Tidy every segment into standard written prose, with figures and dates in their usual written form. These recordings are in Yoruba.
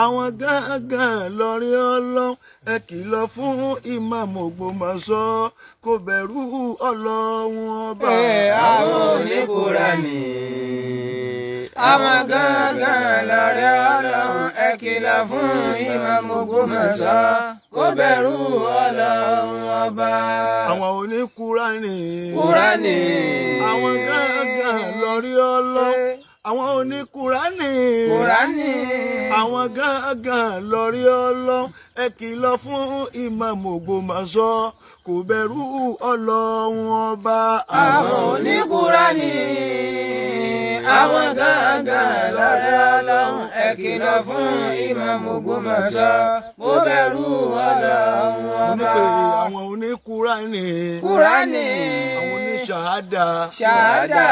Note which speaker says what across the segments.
Speaker 1: àwọn gángan lórí Ọlọ́run ẹ kìlọ̀ fún ìmáàmù Ògbómọ̀ṣọ́ kó bẹ̀rù Ọlọ́run ọba.
Speaker 2: àwọn oníkùránì àwọn gángan lórí Ọlọ́run ẹ kìlọ̀ fún ìmáàmù Ògbómọ̀ṣọ́ kó bẹ̀rù Ọlọ́run ọba.
Speaker 1: àwọn oníkùránì
Speaker 2: kùránì
Speaker 1: àwọn gángan lórí Ọlọ́run àwọn oníkùránì
Speaker 2: kùránì
Speaker 1: àwọn gángan lórí Ọlọ́run ẹ kìlọ̀ fún ìmáàmù Ògbómọ̀ṣọ́ kó bẹ̀rù Ọlọ́run ọba.
Speaker 2: àwọn oníkùránì àwọn gángan lórí Ọlọ́run ẹ kìlọ̀ fún ìmáàmù Ògbómọ̀ṣọ́ kó bẹ̀rù Ọlọ́run ọba.
Speaker 1: àwọn oníkùránì
Speaker 2: kùránì
Speaker 1: àwọn oníṣàhádà
Speaker 2: ṣàhádà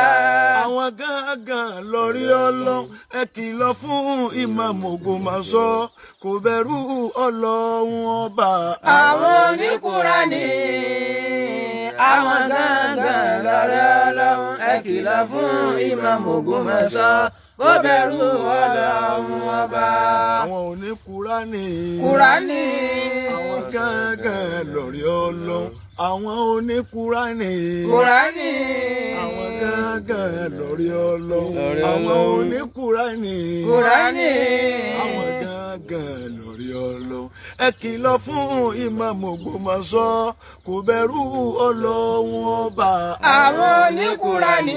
Speaker 1: àwọn gángan lórí Ọlọ́run ẹ kìlọ̀ fún ìmáàmù Ògbómọ̀ṣọ́ kó bẹ̀rù Ọlọ́run ọba.
Speaker 2: àwọn oníkùránì àwọn gángan lórí Ọlọ́run ẹ kìlọ̀ fún ìmáàmù Ògbómọ̀ṣọ́ kó bẹ̀rù Ọlọ́run ọba.
Speaker 1: àwọn oníkùránì
Speaker 2: kùránì
Speaker 1: àwọn gángan lórí Ọlọ́run àwọn oníkùránì
Speaker 2: kùránì
Speaker 1: àwọn gángan lórí Ọlọ́run àwọn oníkùránì
Speaker 2: kùránì
Speaker 1: àwọn gángan lórí Ọlọ́run ẹ kìlọ̀ fún ìmáàmù Ògbómọ̀ṣọ́ kó bẹ̀rù Ọlọ́run ọba.
Speaker 2: àwọn oníkùránì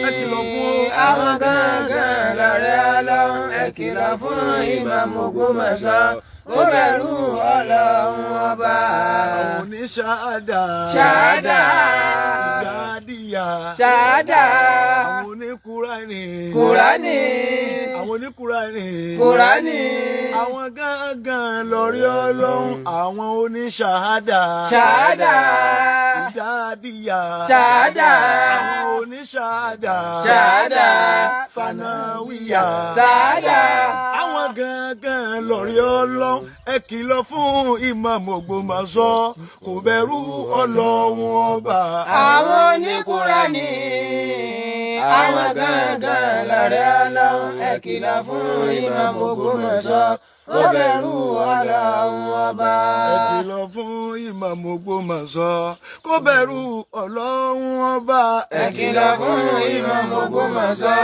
Speaker 1: ẹ kìlọ̀ fún
Speaker 2: àwọn gángan lórí Ọlọ́run ẹ kìlọ̀ fún ìmáàmù Ògbómọ̀ṣọ́ kó bẹ̀rù Ọlọ́run ọba.
Speaker 1: àwọn oníṣàhádà
Speaker 2: ṣàhádà
Speaker 1: ìgádìyà
Speaker 2: ṣàhádà
Speaker 1: àwọn oníkùránì
Speaker 2: kùránì
Speaker 1: àwọn oníkùránì
Speaker 2: kùránì
Speaker 1: àwọn gángan lórí Ọlọ́run àwọn oníṣàhádà
Speaker 2: ṣàhádà
Speaker 1: ìgádìyà
Speaker 2: ṣàhádà
Speaker 1: àwọn oníṣàhádà
Speaker 2: ṣàhádà
Speaker 1: fanáwíyà
Speaker 2: ṣàhádà
Speaker 1: àwọn gángan lórí Ọlọ́run ẹ kìlọ̀ fún ìmáàmù Ògbómọ̀ṣọ́ kó bẹ̀rù Ọlọ́run ọba.
Speaker 2: àwọn oníkùránì àwọn gángan lórí Ọlọ́run ẹ kìlọ̀ fún ìmáàmù Ògbómọ̀ṣọ́ kó bẹ̀rù Ọlọ́run ọba.
Speaker 1: ẹ kìlọ̀ fún ìmáàmù Ògbómọ̀ṣọ́ kó bẹ̀rù Ọlọ́run ọba.
Speaker 2: ẹ kìlọ̀ fún ìmáàmù Ògbómọ̀ṣọ́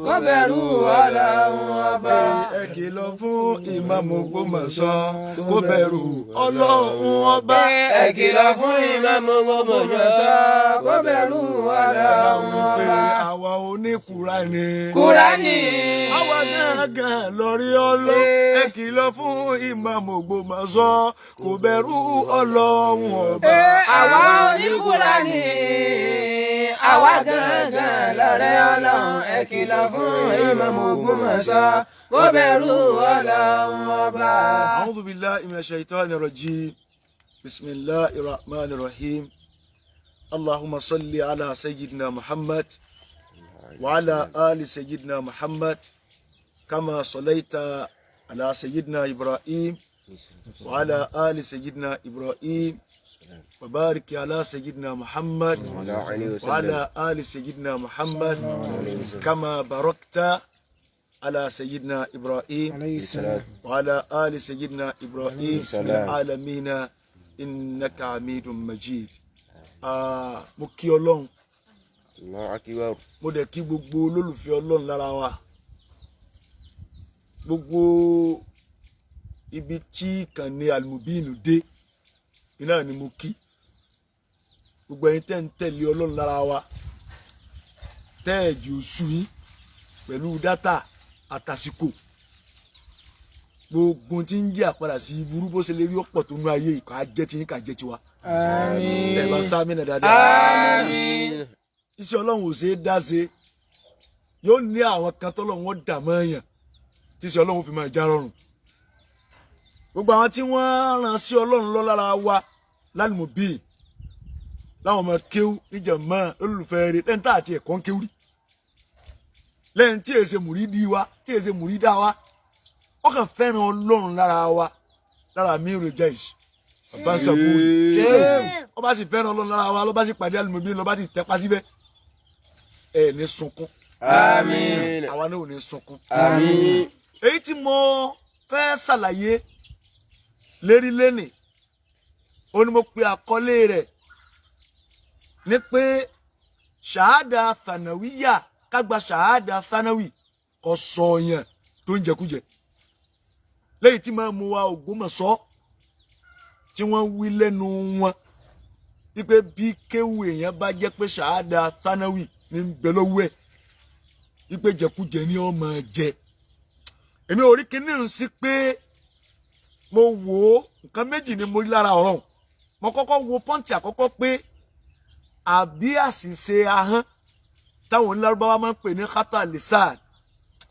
Speaker 2: kó bẹ̀rù Ọlọ́run ọba.
Speaker 1: ẹ kìlọ̀ fún ìmáàmù Ògbómọ̀ṣọ́ kó bẹ̀rù Ọlọ́run ọba.
Speaker 2: ẹ kìlọ̀ fún ìmáàmù Ògbómọ̀ṣọ́ kó bẹ̀rù Ọlọ́run ọba.
Speaker 1: àwa oníkùránì
Speaker 2: kùránì
Speaker 1: àwa gángan lórí Ọlọ́run ẹ kìlọ̀ fún ìmáàmù Ògbómọ̀ṣọ́ kó bẹ̀rù Ọlọ́run ọba.
Speaker 2: àwa oníkùránì àwa gángan lórí Ọlọ́run ẹ kìlọ̀ fún ìmáàmù Ògbómọ̀ṣọ́ kó bẹ̀rù Ọlọ́run ọba.
Speaker 1: A'udhu billahi minash shaitani rajim. Bismillahir rahmanir rahim. Allahumma salli ala sayyidina Muhammad wa ala ali sayyidina Muhammad kama sallaita ala sayyidina Ibrahim wa ala ali sayyidina Ibrahim wa barik ala sayyidina Muhammad wa ala ali sayyidina Muhammad kama barakta على سيدنا إبراهيم وعلى آل سيدنا إبراهيم في العالمين إنك حميد مجيد. mo kí Ọlọ́run mo dẹ̀ kí gbogbo olólùfẹ́ Ọlọ́run lára wa gbogbo ibi tí ìkànnì Al-Mubin dé iná ni mo kí gbogbo ẹ̀yin tẹ́ ń tẹ̀lé Ọlọ́run lára wa tẹ́ẹ̀jì oṣù yín pẹ̀lú dátà àtàsìkò gbogbo tí ń jẹ́ àpadà sí burú bó ṣe lè rí ọ̀pọ̀ tó nú ayé ìkà jẹ́ tí yín kà jẹ́ tiwa. àmín. ẹ̀ bá sáàmì náà dáadáa.
Speaker 2: àmín.
Speaker 1: iṣẹ́ Ọlọ́run ò ṣe é dá ṣe yóò ní àwọn kan tọ́lọ́run wọn dà mọ́ èèyàn tí iṣẹ́ Ọlọ́run fi máa já rọrùn. gbogbo àwọn tí wọ́n rán sí Ọlọ́run lọ lára wa Al-Mubin láwọn ọmọ kéwú níjàmá olólùfẹ́ rẹ̀ lẹ́yìn tá àti ẹ̀kọ́ ń kéwú rí lẹ́yìn tí èsè mùrídì wa tí èsè mùrídà wa wọ́n kàn fẹ́ràn Ọlọ́run lára wa lára mi rè jẹ́ ìṣ bàbá ń sàbúrò wọ́n bá sì fẹ́ràn Ọlọ́run lára wa ló bá sì pàdé Al-Mubin ló bá sì tẹ́pá síbẹ̀ ẹ̀ ní sunkún
Speaker 2: Àmín.
Speaker 1: Àwa náà ò ní sunkún.
Speaker 2: Àmín.
Speaker 1: èyí tí mo fẹ́ ṣàlàyé lérí lénìí ó ní mo pe àkọlé rẹ̀ ní pé ṣàhádà thanawiya ká gba ṣàhádà thanawi kò sọ̀yàn tó ń jẹkújẹ lẹ́yìn tí máa mú wa Ògbómọ̀ṣọ́ tí wọ́n wí lẹ́nu wọn wípé bí kéwù èèyàn bá jẹ́ pé ṣàhádà thanawi ní bẹ lọ́wọ́ ẹ̀ wípé jẹkújẹ ni ó máa jẹ èmi ò rí kinní ń sí pé mo wò ó nǹkan méjì ni mo rí lára ọ̀rọ̀ mo kọ́kọ́ wo pọ́ǹtì àkọ́kọ́ pé àbí àṣìṣe ahọ́n táwọn onílárúbáwá máa ń pè ní khata lisan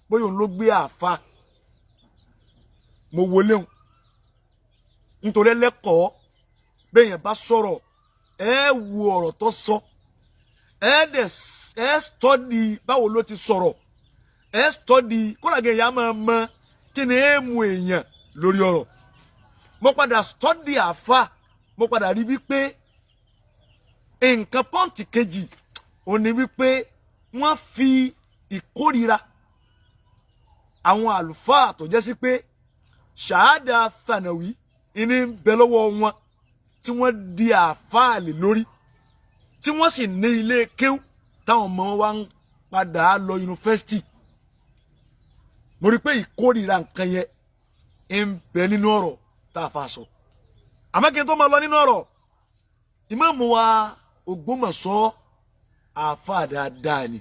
Speaker 1: bóyá òun ló gbé àfa mo wọlé hùn nítorí ẹlẹ́kọ̀ọ́ béèyàn bá sọ̀rọ̀ ẹ wo ọ̀rọ̀ tó sọ ẹ stọ́dì báwo ló ti sọ̀rọ̀ ẹ stọ́dì kólàgé èèyàn máa mọ kí ni èèmù èèyàn lórí ọ̀rọ̀ mo padà stọ́dì àfa mo padà rí wípé nǹkan pọ́ǹtì kejì ò ní wípé wọ́n fi ìkórira àwọn àlùfáà tó jẹ́ sí pé ṣàhádà thanawi ìní ń bẹ lọ́wọ́ wọn tí wọ́n di àfáàlì lórí tí wọ́n sì ní ilé kéwú táwọn ọmọ wa ń padà lọ yunifásitì mo rí pé ìkórira nǹkan yẹn ń bẹ nínú ọ̀rọ̀ tá a fà sọ àmọ́ kí n tó máa lọ nínú ọ̀rọ̀ ìmáàmù wa Ògbómọ̀ṣọ́ àáfàá dáadáa ni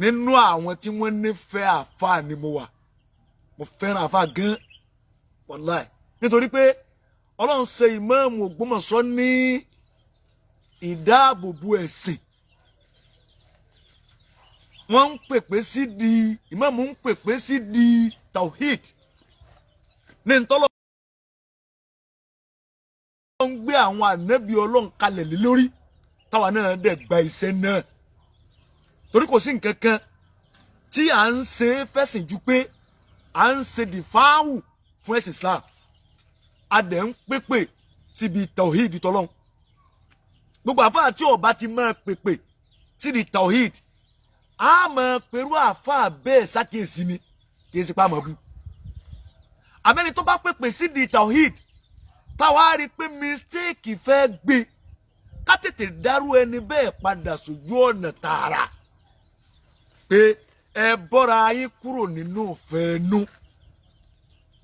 Speaker 1: nínú àwọn tí wọ́n nífẹ̀ẹ́ àáfàá ni mo wà mo fẹ́ràn àáfàá gan wàláì nítorí pé Ọlọ́run ṣe ìmáàmù Ògbómọ̀ṣọ́ ní ìdáàbòbò ẹ̀sìn wọ́n ń pèpè sí di ìmáàmù ń pèpè sí di tawhid ní ntọ́lọ́ ń gbé àwọn ànábì Ọlọ́run kalẹ̀ lé lórí táwa náà dẹ̀ gba iṣẹ́ náà torí kò sí nǹkan kan tí à ń ṣe fẹ̀sìn ju pé à ń ṣe dìfáàwù fún ẹ̀sìn Islam a dẹ̀ ń pèpè síbi tawhid tọ́lọ́run gbogbo àfáà tí ó bá ti máa pèpè síbi tawhid a máa pẹ̀rú àfáà bẹ́ẹ̀ ṣàkíyèsí ni kì í ṣe pa àmọ́ bú àmẹ́ni tó bá pèpè síbi tawhid táwa rí pé mistake fẹ́ gbé ká tètè dárú ẹni bẹ́ẹ̀ padà sójú ọ̀nà tààrà pé ẹ bọ́ra yín kúrò nínú fẹ́ẹ́nú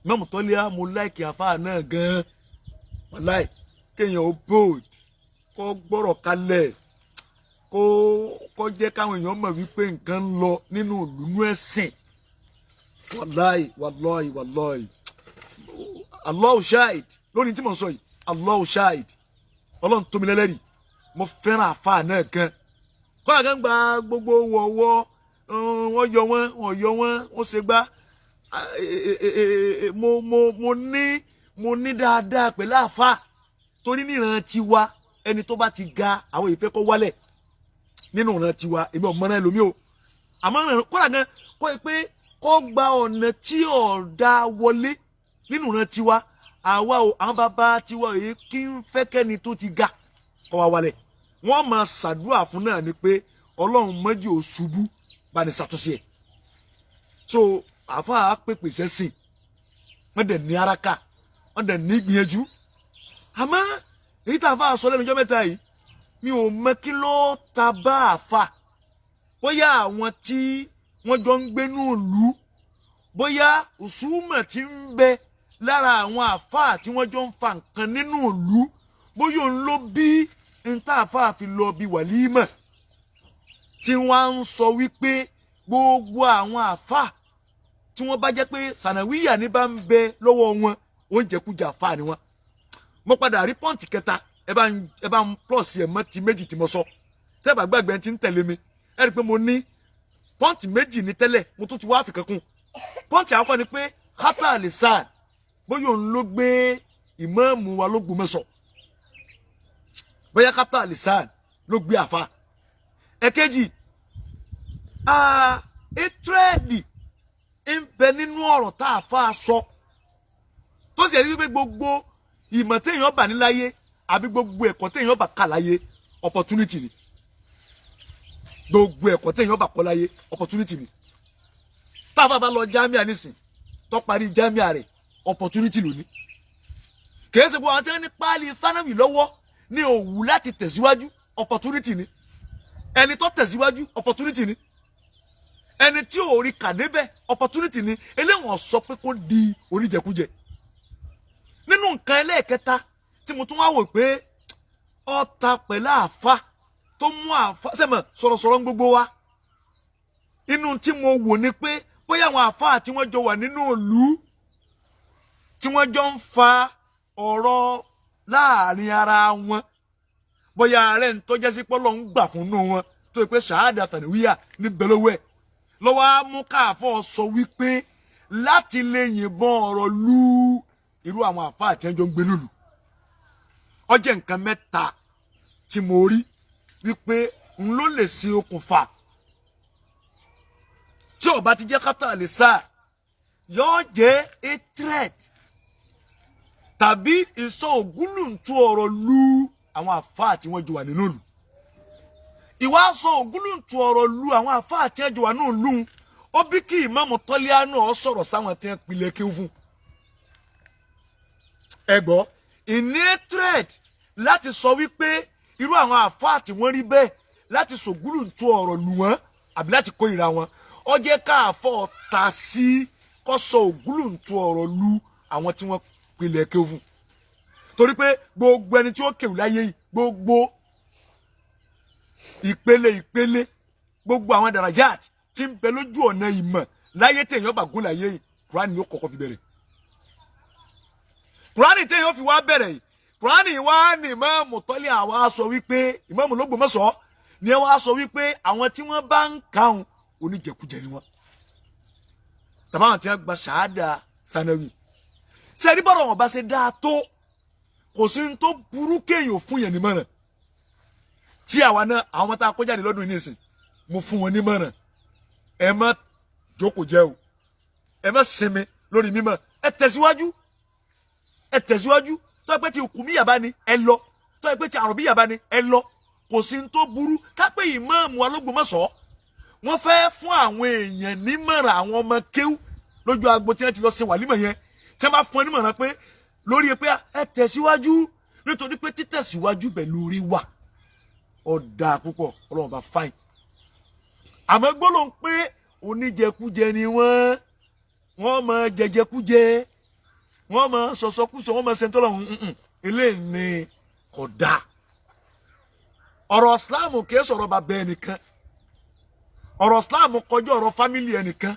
Speaker 1: mọ́mù tọ́lẹ́à mo láìkì àfáà náà gan-an wàláì kéèyàn ó bold kó gbọ́rọ̀ kalẹ̀ kó jẹ́ káwọn èèyàn mọ̀ wípé nǹkan ń lọ nínú ìlú ẹ̀sìn wàláì wàláì wàláì Allahu shahid lónìí tí mo sọ yìí Allahu shahid Ọlọ́run tó mi lẹ́lẹ́rìí mo fẹ́ràn àfáà náà gan kọ́lá kan gba gbogbo wọ̀wọ́ wọ́n yọ wọ́n ṣe gbá mo ní dáadáa pẹ̀lú àfáà torí níran tiwa ẹni tó bá ti ga àwọn ìfẹ́ kó wálẹ̀ nínú ìran tiwa èmi ò mọ́ra ẹlòmíì o àmọ́ kọ́lá kan kọ́ ẹ pé kó gba ọ̀nà tí ọ̀dà wọlé nínú ìran tiwa àwa o àwọn bàbá tiwa èyí kí n fẹ́ kẹ́ni tó ti ga kọ́ wa wálẹ̀ wọ́n máa ṣàdúrà fún náà ni pé Ọlọ́run mọ́jì ò ṣubú bá ní ṣàtúnṣe ẹ̀ so àfáà pèpè sẹ́sìn wọ́n dẹ̀ ní araka wọ́n dẹ̀ ní gbìyànjú àmọ́ èyí tá a fà sọ lẹ́nu ọjọ́ mẹ́ta yìí mi ò mọ kí ló ta bá àfà bóyá àwọn tí wọ́n jọ ń gbénú ìlú bóyá òṣùmọ̀ tí ń bẹ lára àwọn àfà tí wọ́n jọ ń fa nǹkan nínú ìlú bóyá òun ló bí níta àfà fi lọ bí wàlímọ̀ tí wọ́n ń sọ wípé gbogbo àwọn àfà tí wọ́n bá jẹ́ pé sànàwíyà ní bá ń bẹ lọ́wọ́ wọn oúnjẹkújẹ àfà ni wọ́n mo padà rí pọ́ǹtì kẹta ẹ bá ń plọ̀sì ẹ̀ mọ́ ti méjì tí mo sọ tẹ́ bá gbàgbé ti ń tẹ̀lé mi ẹ rí i pé mo ní pọ́ǹtì méjì ní tẹ́lẹ̀ mo tún ti wá àfikàn kún pọ́ǹtì àkọ́kọ́ ni pé khata lisan bóyá òun ló gbé ìmáàmù wa ló gbòmọ̀sọ̀ bóyá khata lisan ló gbé àfa ẹ̀kejì ètúrẹ́ẹ̀dì ń bẹ nínú ọ̀rọ̀ tá a fa sọ tó sì yẹ wípé gbogbo ìmọ̀ téèyàn bá níláyé àbí gbogbo ẹ̀kọ́ téèyàn bá kà láyé opportunity ni gbogbo ẹ̀kọ́ téèyàn bá kọ́ láyé opportunity ni tá bá lọ jamia nísìn tó parí jamia rẹ̀ opportunity lóní kèé ṣe gbogbo àwọn tí wọ́n ní páálí thanawi lọ́wọ́ ní òwú láti tẹ̀síwájú opportunity ni ẹni tó tẹ̀síwájú opportunity ni ẹni tí ò rí kàdébẹ̀ opportunity ni eléwọ̀n sọ pé kó di oníjẹkújẹ nínú nǹkan ẹlẹ́ẹ̀kẹta tí mo tún wá wò pé ọ̀tá pẹ̀lú àfa tó mú àfa sẹ́mọ̀ sọ̀rọ̀sọ̀rọ̀ gbogbo wa inú tí mo wò ni pé bóyá àwọn àfa tí wọ́n jọ wà nínú ìlú tí wọ́n jọ ń fa ọ̀rọ̀ láàrin ara wọn bóyá ààrẹ ń tọ́jẹ́ sí pọ́lọ́ ń gbà fún inú wọn tó yẹ pé ṣàhádà tàníwíyà ní bẹ́lẹ́wẹ́ lọ́wọ́ á mú káàfọ́ sọ wípé láti lè yìnbọn ọ̀rọ̀ lu irú àwọn àfa àti ẹjọ́ ń gbé nílùú ó jẹ́ nǹkan mẹ́ta tí mo rí wípé n ló lè ṣe okùnfà tí ó bá ti jẹ́ kátà lè sá yóò jẹ́ a threat tàbí ìsọ ògúnlùntú ọ̀rọ̀ lu àwọn àfáà tí wọ́n jọ wà nínú ìlú ìwà sọ ògúnlùntú ọ̀rọ̀ lu àwọn àfáà tí wọ́n jọ wà nínú ìlú ó bí kí ìmáàmù Tọ́líánù ó sọ̀rọ̀ sáwọn tí wọ́n pilẹ̀ kí ó fún ẹgbọ́ ìní threat láti sọ wípé irú àwọn àfáà tí wọ́n rí bẹ́ẹ̀ láti sọ ògúnlùntú ọ̀rọ̀ lu wọn àbí láti kórìíra wọn ó jẹ́ káàfọ́ ta sí kó sọ ògúnlùntú ọ̀rọ̀ lu àwọn tí wọ́n pilẹ̀ kí ó fún torí pé gbogbo ẹni tí ó kéwù láyé yìí gbogbo ìpele gbogbo àwọn darajat tí ń bẹ lójú ọ̀nà ìmọ̀ láyé téèyàn bá gún láyé yìí Kùránì yóò kọ́kọ́ fi bẹ̀rẹ̀ Kùránì téèyàn fi wá bẹ̀rẹ̀ yìí Kùránì wá ní Ìmáàmù Tọ́lí àwa sọ wípé Ìmáàmù l'Ógbómọ̀ṣọ́ ni wọ́n sọ wípé àwọn tí wọ́n bá ń kàún oníjẹkújẹ ni wọ́n tàbí àwọn tí wọ́n gba ṣàhádà sanawi ṣe rí bọ́rọ̀ wọn bá ṣe dáa tó kò sí ní tó burú kéèyàn fún yẹn nímọ̀ràn tí àwa náà àwọn ọmọ tá a kó jáde lọ́dún yìí nìsín mo fún wọn nímọ̀ràn ẹ má jókòó jẹ́ o ẹ má sinmi lórí mímọ̀ ẹ tẹ̀síwájú tó ẹ pé ti Hukumiyya bá ní ẹ lọ tó ẹ pé ti Arabiyya bá ní ẹ lọ kò sí ní tó burú kápẹ́ Ìmáàmù Alógbòmọ̀ṣọ́ wọ́n fẹ́ fún àwọn èèyàn nímọ̀ràn àwọn ọmọ kéwú lójú agbo tí wọ́n ti lọ ṣe wàlímọ̀ yẹn tí wọ́n bá fún ẹ nímọ̀ràn pé lórí pé ẹ tẹ̀síwájú nítorí pé títẹ̀síwájú bẹ̀ lórí wà ọ̀dà púpọ̀ Ọlọ́run bá fáìn àmọ́ gbólóhùn pé oníjẹkújẹ ni wọ́n mọ jẹjẹkújẹ wọ́n mọ sọ̀sọ́kúsọ wọ́n mọ sẹ́ńtọ́lọ́hún eléyìí ni kò dáa ọ̀rọ̀ Islam kìí sọ̀rọ̀ bàbá ẹnìkan ọ̀rọ̀ Islam kọjá ọ̀rọ̀ fámìlì ẹnìkan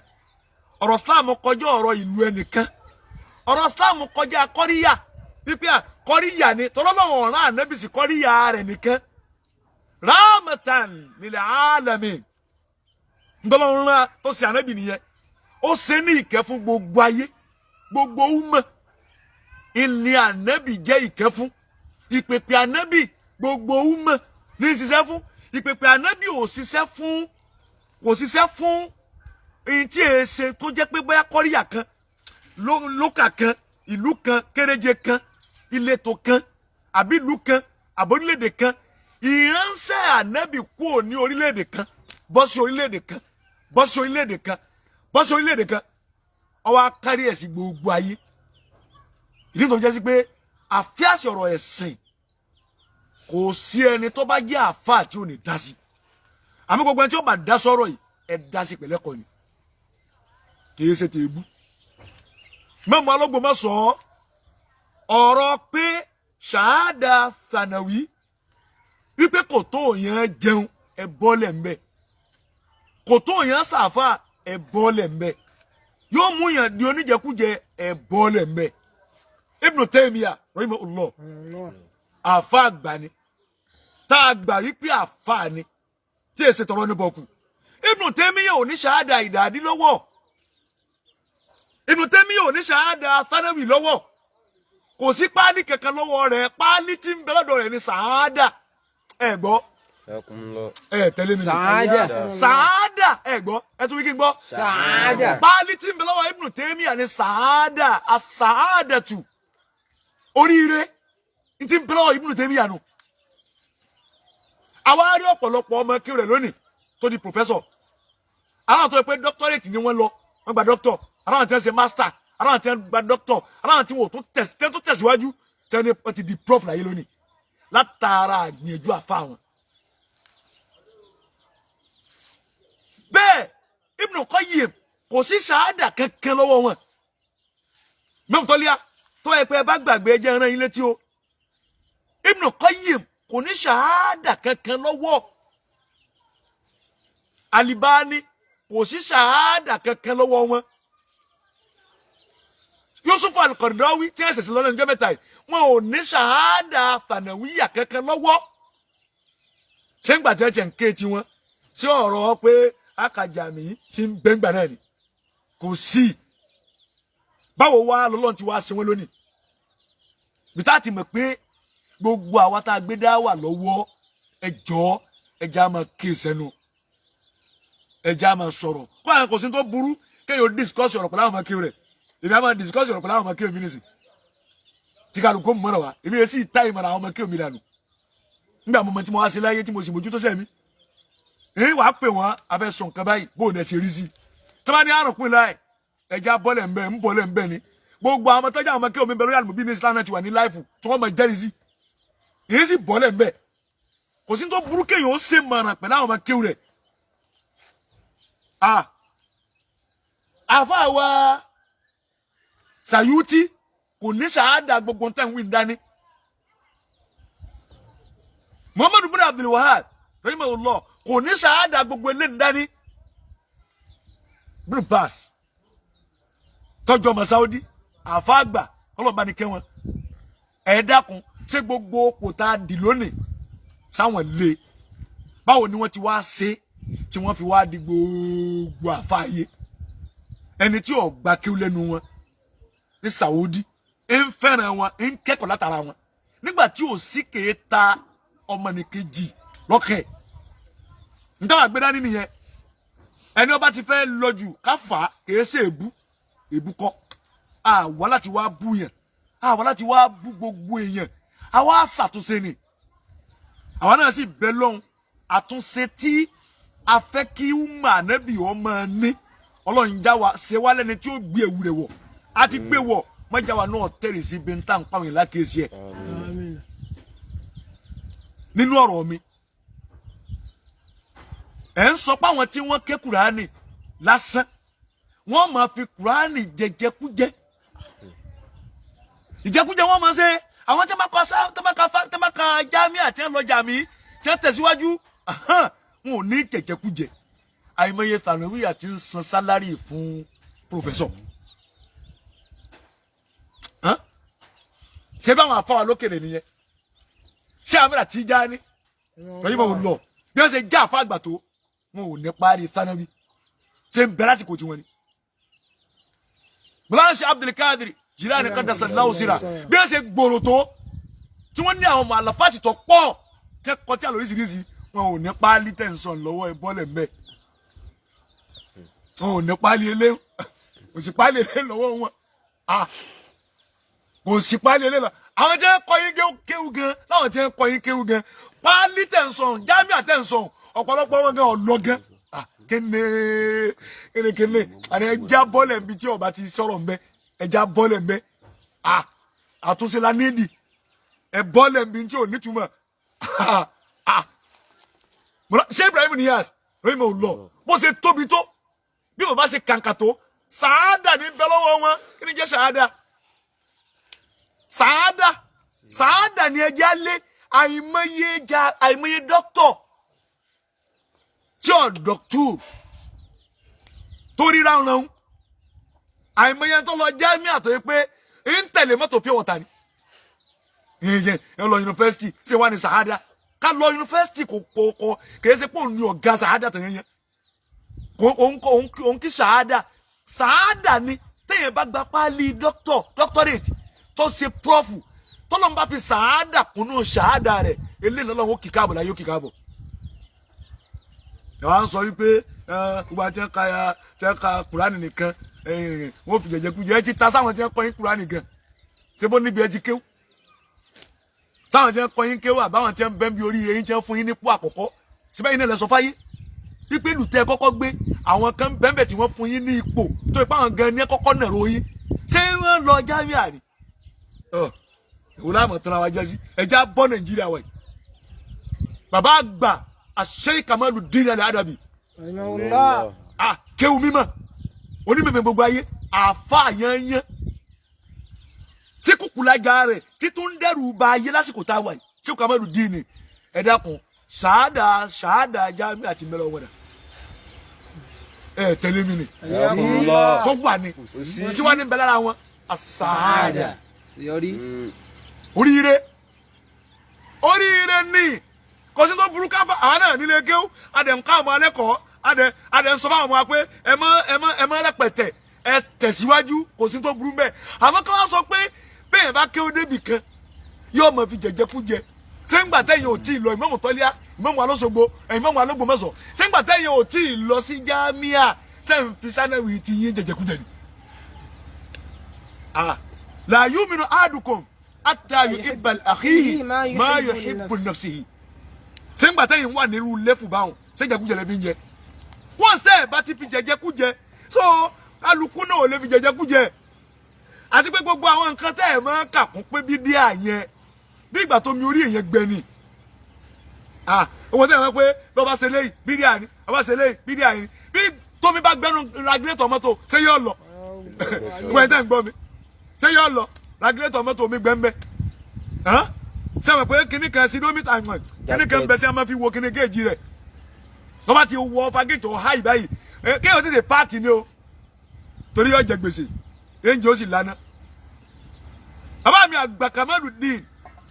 Speaker 1: ọ̀rọ̀ Islam kọjá ọ̀rọ̀ ìlú ẹnìkan ọ̀rọ̀ Islam kọjá kọ́ríyà pípẹ́ kọ́ríyà ni tọ́lọ́lọ́wọ́ ọ̀ràn ànábìsì kọ́ríyà rẹ̀ nìkan rahmatan lil alamin ńdọ́lọ́run tó ṣe ànábì nìyẹn ó ṣe ní ìkẹ́ fún gbogbo ayé gbogbo umma ìní ànábì jẹ́ ìkẹ́ fún ìpèpè ànábì gbogbo umma ní ṣiṣẹ́ fún ìpèpè ànábì ò ṣiṣẹ́ fún kò ṣiṣẹ́ fún èyí tí èé ṣe tó jẹ́ pé bóyá kọ́ríyà kan lókà kan ìlú kan kéréje kan ìletò kan àbí ìlú kan àbórílẹ̀-èdè kan ìránṣẹ́ ànábì kúrò ní orílẹ̀-èdè kan bọ́ sí orílẹ̀-èdè kan bọ́ sí orílẹ̀-èdè kan bọ́ sí orílẹ̀-èdè kan ó wá kárí ẹ̀ sí gbogbo ayé ìdí tó jẹ́ sí pé àfíàsì ọ̀rọ̀ ẹ̀sìn kò sí ẹni tó bá jẹ́ àfáà tí ò ní dá sí àmọ́ gbogbo ẹni tí ó bá dá sọ́rọ̀ yìí ẹ dá sí pẹ̀lẹ́kọ̀ ni kì í ṣe tèébú Ìmáàmù Alógbòmọ̀ṣọ́ ọ̀rọ̀ pé ṣàhádà sanawi wípé kò tó yẹn jẹun ẹ bọ́lẹ̀ ńbẹ kò tó yẹn sàfà ẹ bọ́lẹ̀ ńbẹ yóò mú yẹn di oníjẹkújẹ ẹ bọ́lẹ̀ ńbẹ Ibn Taymiyyah rahimahullah àfa àgbà ni tá a gbà wípé àfa ni tí èsì tọrọ ní bọ̀kù Ibn Taymiyyah ò ní ṣàhádà ìdàdí lọ́wọ́ Ibn Taymiyyah ò ní ṣàhádà sanawi lọ́wọ́ kò sí páálí kankan lọ́wọ́ rẹ̀ páálí tí ń bẹ lọ́dọ̀ rẹ̀ ní ṣàhádà ẹ gbọ́ tẹ̀lé mi ṣàhádà ẹ gbọ́ ẹ tún wí kí n gbọ́ ṣàhádà páálí tí ń bẹ lọ́wọ́ Ibn Taymiyyah ní ṣàhádà àṣàhádàtù oríire tí ń bẹ lọ́wọ́ Ibn Taymiyyah nù àwa rí ọ̀pọ̀lọpọ̀ ọmọ kí rẹ̀ lónìí tó di professor àwọn tó yẹ pé doctorate ni wọ́n lọ wọ́n gba doctor aláwọn tí wọ́n ṣe master aláwọn tí wọ́n gba doctor aláwọn tí wọ́n tó tẹ̀síwájú tí wọ́n ti di prof láyé lónìí látara àgbìyànjú àfa wọn. bẹ́ẹ̀ Ibn Qayyim kò sí ṣàádà kankan lọ́wọ́ wọn mẹ́mùtọ́líà tó ẹ pé ẹ bá gbàgbé ẹjẹ́ ẹran yín létí o Ibn Qayyim kò ní ṣàádà kankan lọ́wọ́ Albani kò sí ṣàádà kankan lọ́wọ́ wọn Yusuf al-Qaradawi tí ẹ ṣẹ̀ṣẹ̀ lọ́nà níjọ́ mẹ́ta yìí wọn ò ní ṣàádà fànàwíyà kankan lọ́wọ́ ṣé ń gbà tí ẹ ṣe ń ké tiwọn sí ọ̀rọ̀ pé akàjàmí ti ń gbẹ́ngbà náà ni kò sí báwo wá lọ́lọ́run ti wá ṣe wọ́n lónìí bí tá ti mọ̀ pé gbogbo àwa tá a gbé dá wà lọ́wọ́ ẹjọ́ ẹja máa ké sẹ́nu ẹja máa sọ̀rọ̀ kó àwọn kò sí tó burú kéèyàn discuss ọ̀rọ̀ pẹ̀lú àwọn ọmọ kéwì rẹ̀ èmi á máa discuss ọ̀rọ̀ pẹ̀lú àwọn ọmọ kéwì mi nìsín tí kálukú mọ̀ràn wá èmi yẹn sì tá ìmọ̀ràn àwọn ọmọ kéwì mi dànù nígbà mo tí mo wá sí láyé tí mo sì mójútó sẹ́mi èyí wàá pè wọ́n afẹ́ sọ nǹkan báyìí bóun ẹ̀ ṣe rí sí tí wọ́n ní àrùn pín láì ẹja bọ́lẹ̀ ń bọ́lẹ̀ ń bẹ́ ni gbogbo àwọn tọ́jú àwọn ọmọ kéwì mi bẹ̀rù yàrá bí ní Islam náà ti wà ní láìfù tí wọ́n mọ̀ jẹ́rìí sí èyí sì bọ́lẹ̀ ń bẹ́ kò sí tó burú kéèyàn ó ṣe mọ̀ràn pẹ̀lú àwọn ọmọ kéwì rẹ̀ àfa wa Sayuti kò ní ṣàádà gbogbo ń tẹ̀ ń wí dání Muhammadu bin Abdul Wahab rahimahullah kò ní ṣàádà gbogbo ilé ń dání bin Bas tọ́jú ọmọ Saudi àfa àgbà ọlọ́ba ní kẹwọn ẹ dákun ṣé gbogbo kò tá a dì lónìí sáwọn lé báwo ni wọ́n ti wá ṣe tí wọ́n fi wá di gbogbo àfa ayé ẹni tí ò gba kí ó lẹ́nu wọn ní Saudi ń fẹ́ràn wọn ń kẹ́kọ̀ọ́ látara wọn nígbà tí ò sí kéé ta ọmọnìkejì lọ́kẹ̀ nítorí àgbẹ̀dá nínú yẹn ẹni ọba ti fẹ́ lọ jù káfà kéé ṣe èbú kọ́ àwa láti wá bú yẹn àwa láti wá bú gbogbo èèyàn àwa ṣàtúnṣe ni àwa náà sì bẹ lọ́hùn àtúnṣe tí a fẹ́ kí umma nẹ́bí ọmọ ní ọlọ́run já wa ṣe wá lẹ́ni tí ó gbé ewu rẹ̀ wọ̀ a ti gbé wọ̀ mọ́jà wa náà tẹ̀lé sí ibi tá à ń pàwọn ìlà kéésì ẹ̀ nínú ọ̀rọ̀ mi ẹ̀ ń sọ pé àwọn tí wọ́n ké kùránì lásán wọ́n máa fi kùránì jẹjẹkújẹ ìjẹkújẹ wọ́n máa ṣe àwọn tí wọ́n bá ka jámíà tí wọ́n lọ jàmí tí wọ́n tẹ̀síwájú wọn ò ní jẹjẹkújẹ àìmọye tànàwíyà tí ń san sálárì fún pòfẹsọ ṣé báwọn afáwà lókèrè nìyẹn ṣé àmìlà tí já ní lọ́yìn mọ̀ lọ bí wọ́n ṣe já àfa àgbà tó wọn ò ní parí tànàwí ṣe ń bẹ lásìkò tí wọ́n ní. Mọ̀lára ṣe Abdulkadir Jilani kọ́dásá láwùsíra bí wọ́n ṣe gbòòrò tó tí wọ́n ní àwọn ọmọ àlàfáàtì tó pọ̀ tẹ́ kọjá lóríṣiríṣi wọn ò ní paálí tẹ̀sán lọ́wọ́ ẹ bọ́lẹ̀ mẹ́ wọn ò ní paálí ilé kò sí paálí ilé lọ́wọ́ wọn kò sí paálí ilé lọ àwọn tí wọ́n kọ́ yín kéwú gan láwọn tí wọ́n kọ́ yín kéwú gan paálí tẹ̀sán jámíà tẹ̀sán ọ̀pọ̀lọpọ̀ wọn gan ọ̀lọ́ gan kéne àti ẹja bọ́lẹ̀ nbí tí ọba ti sọ̀rọ̀ mbẹ́ ẹja bọ́lẹ̀ mbẹ́ àtúnṣe la nídìí ẹ bọ́lẹ̀ nbí tí ò nítumọ̀ ṣé Ibrahim Niyas lóyún ò lọ bó ṣe tóbi tó bí bàbá ṣe kàǹkà tó sàádà ní bẹ lọ́wọ́ wọn kí ni jẹ́ sàádà ní ẹja lé àìmọye dókítọ̀ tí ò dọ̀tú tó ríra ọ̀ràn àìmọye tó lọ jẹ́ mí àtọ́ pé ń tẹ̀lé mọ́tò pure water ni ẹ lọ yunifásitì ṣé wà ní sàádà ká lọ yunifásitì kò kìí ṣe pé òun ní ọ̀gá sàádà tẹ̀yẹ́ yẹn òun kí sàádà ni téèyàn bá gba páálí doctorate tó ṣe prọ́fù tó lọ́n bá fi sàádà kúnnú sàádà rẹ̀ eléyìí lọ́wọ́ kìkà àbọ̀ láyé ó kìkà àbọ̀ ẹ wá ń sọ wípé gbogbo àti ẹ ka kùránì nìkan wọn fi jẹjẹkújẹ ẹ ti ta sáwọn tí wọn kọ́ yín kùránì gan ṣé bó níbi ẹ ti kéwù sáwọn tí wọn kọ́ yín kéwù àbáwọn tí wọn bẹ́ ń bi orí yín tí wọn fún yín nípò àkọ́kọ́ síbẹ̀ yín náà lẹ sọ fáyé wípé lùtẹ́ kọ́kọ́ gbé àwọn kan bẹ́ẹ̀ tí wọ́n fún yín ní ipò tó ipá àwọn gan ní kọ́kọ́ nàró yín ṣé wọ́n lọ jámíà ni ìwòlá àmọ̀ tán àwọn ajá sí ẹja bọ́ Nàìjíríà wáyé bàbá àgbà Sheikh Kamaluddin Al-Adabi kéwù mímọ́ onímọ̀mọ́ gbogbo ayé àfa yanyan tí kùkùlájà rẹ̀ títún dẹ́rù ba ayé lásìkò tá a wà yìí Sheikh Kamaluddin ẹ dákun ṣáàdà jámíà àti mẹ́lẹ̀ ọ̀wọ́dà tẹ̀lé mi ni fọ́gbà ni tí wọ́n ní bẹ́ẹ̀ lára wọn àṣàádà oríire ní kò sí tó burú káfà àwọn náà nílé géwú adẹ̀ǹká ọmọ alẹ́kọ̀ọ́ adẹ̀ǹsọ fún àwọn pé ẹ mọ́ rẹpẹtẹ ẹ tẹ̀síwájú kò sí tó burú bẹ́ẹ̀ àmọ́ kí wọ́n sọ pé bẹ́ẹ̀ bá kéwú débì kan yóò mọ̀ fi jẹjẹkújẹ sẹ́ńgbà tẹ̀yìn ò tí ì lọ Ìmámù Tọ́líà Ìmámù Alóṣogbo Ìmámù Alógbòmọ̀ṣọ́ sẹ́ńgbà tẹ̀yìn ò tí ì lọ sí jámíà sẹ́ń fi sánẹ́wì ti yín jẹjẹkújẹ ni. la yuminu ahadukum hatta yuhibba li akhihi ma yuhibbu li nafsihi sẹ́ńgbà tẹ̀yìn wà nírú lẹ́fù báwọn sẹ́jẹkújẹ lẹ́fi ń jẹ wọ́n sẹ́ẹ̀ bá ti fi jẹjẹkújẹ so kálukú náà ò lè fi jẹjẹkújẹ àti pé gbogbo àwọn nǹkan tẹ́ ẹ̀ máa kà kún pé bídíà yẹn bí ìgbà tó mi orí èèyàn gbẹ ni owó tẹ́ ẹ̀ máa pé bí wọ́n bá ṣe léyìí bídíà ni wọ́n bá ṣe léyìí bídíà ni bí tómi bá gbẹ́nu ragilétọ̀ mọ́tò ṣé yóò lọ wọ́n ẹ̀ tẹ́ ń gbọ́ mi ṣé yóò lọ ragilétọ̀ mọ́tò mi gbẹ́ńbẹ́ ṣé wọ́n pé kíní kan sídómítà kíní kan bẹ tí a máa fi wo kíní géèjì rẹ̀ wọ́n bá ti wọ fagéètì ọ̀há ìbáyìí kéèyàn tètè páàkì ni o torí yóò jẹ gbèsè èyí ó sì lánàá bàbá mi àgbà Kamaluddin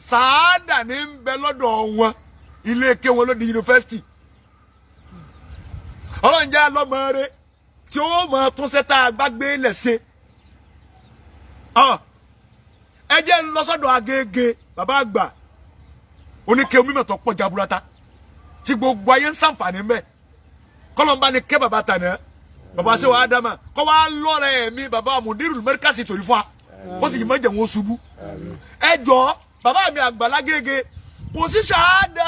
Speaker 1: sàádà ní ń bẹ lọ́dọ̀ wọn ilé ké wọn lóde yunifásitì ọlọ́njẹ́ alọ́mọ̀ọ́rẹ́ tí ó mọ̀ tún sẹ́ta àgbàgbé lẹ̀ṣẹ̀ ẹ jẹ́ ń lọ sọ́dọ̀ Agége bàbá àgbà oníke onímọ̀ tó pọ̀ jaburata tí gbogbo ayé ń sàǹfààní mẹ́ kọ́lọ́mbà ni kẹ́ bàbá tànà bàbá ṣe wàá dáma kọ́ wàá lọ́rẹ̀ mi bàbá Mudirul Markazi torí fún wa kó sì má jẹ́ wọn ṣubú ẹ jọ bàbá mi àgbà l'Agége kò sí ṣáádà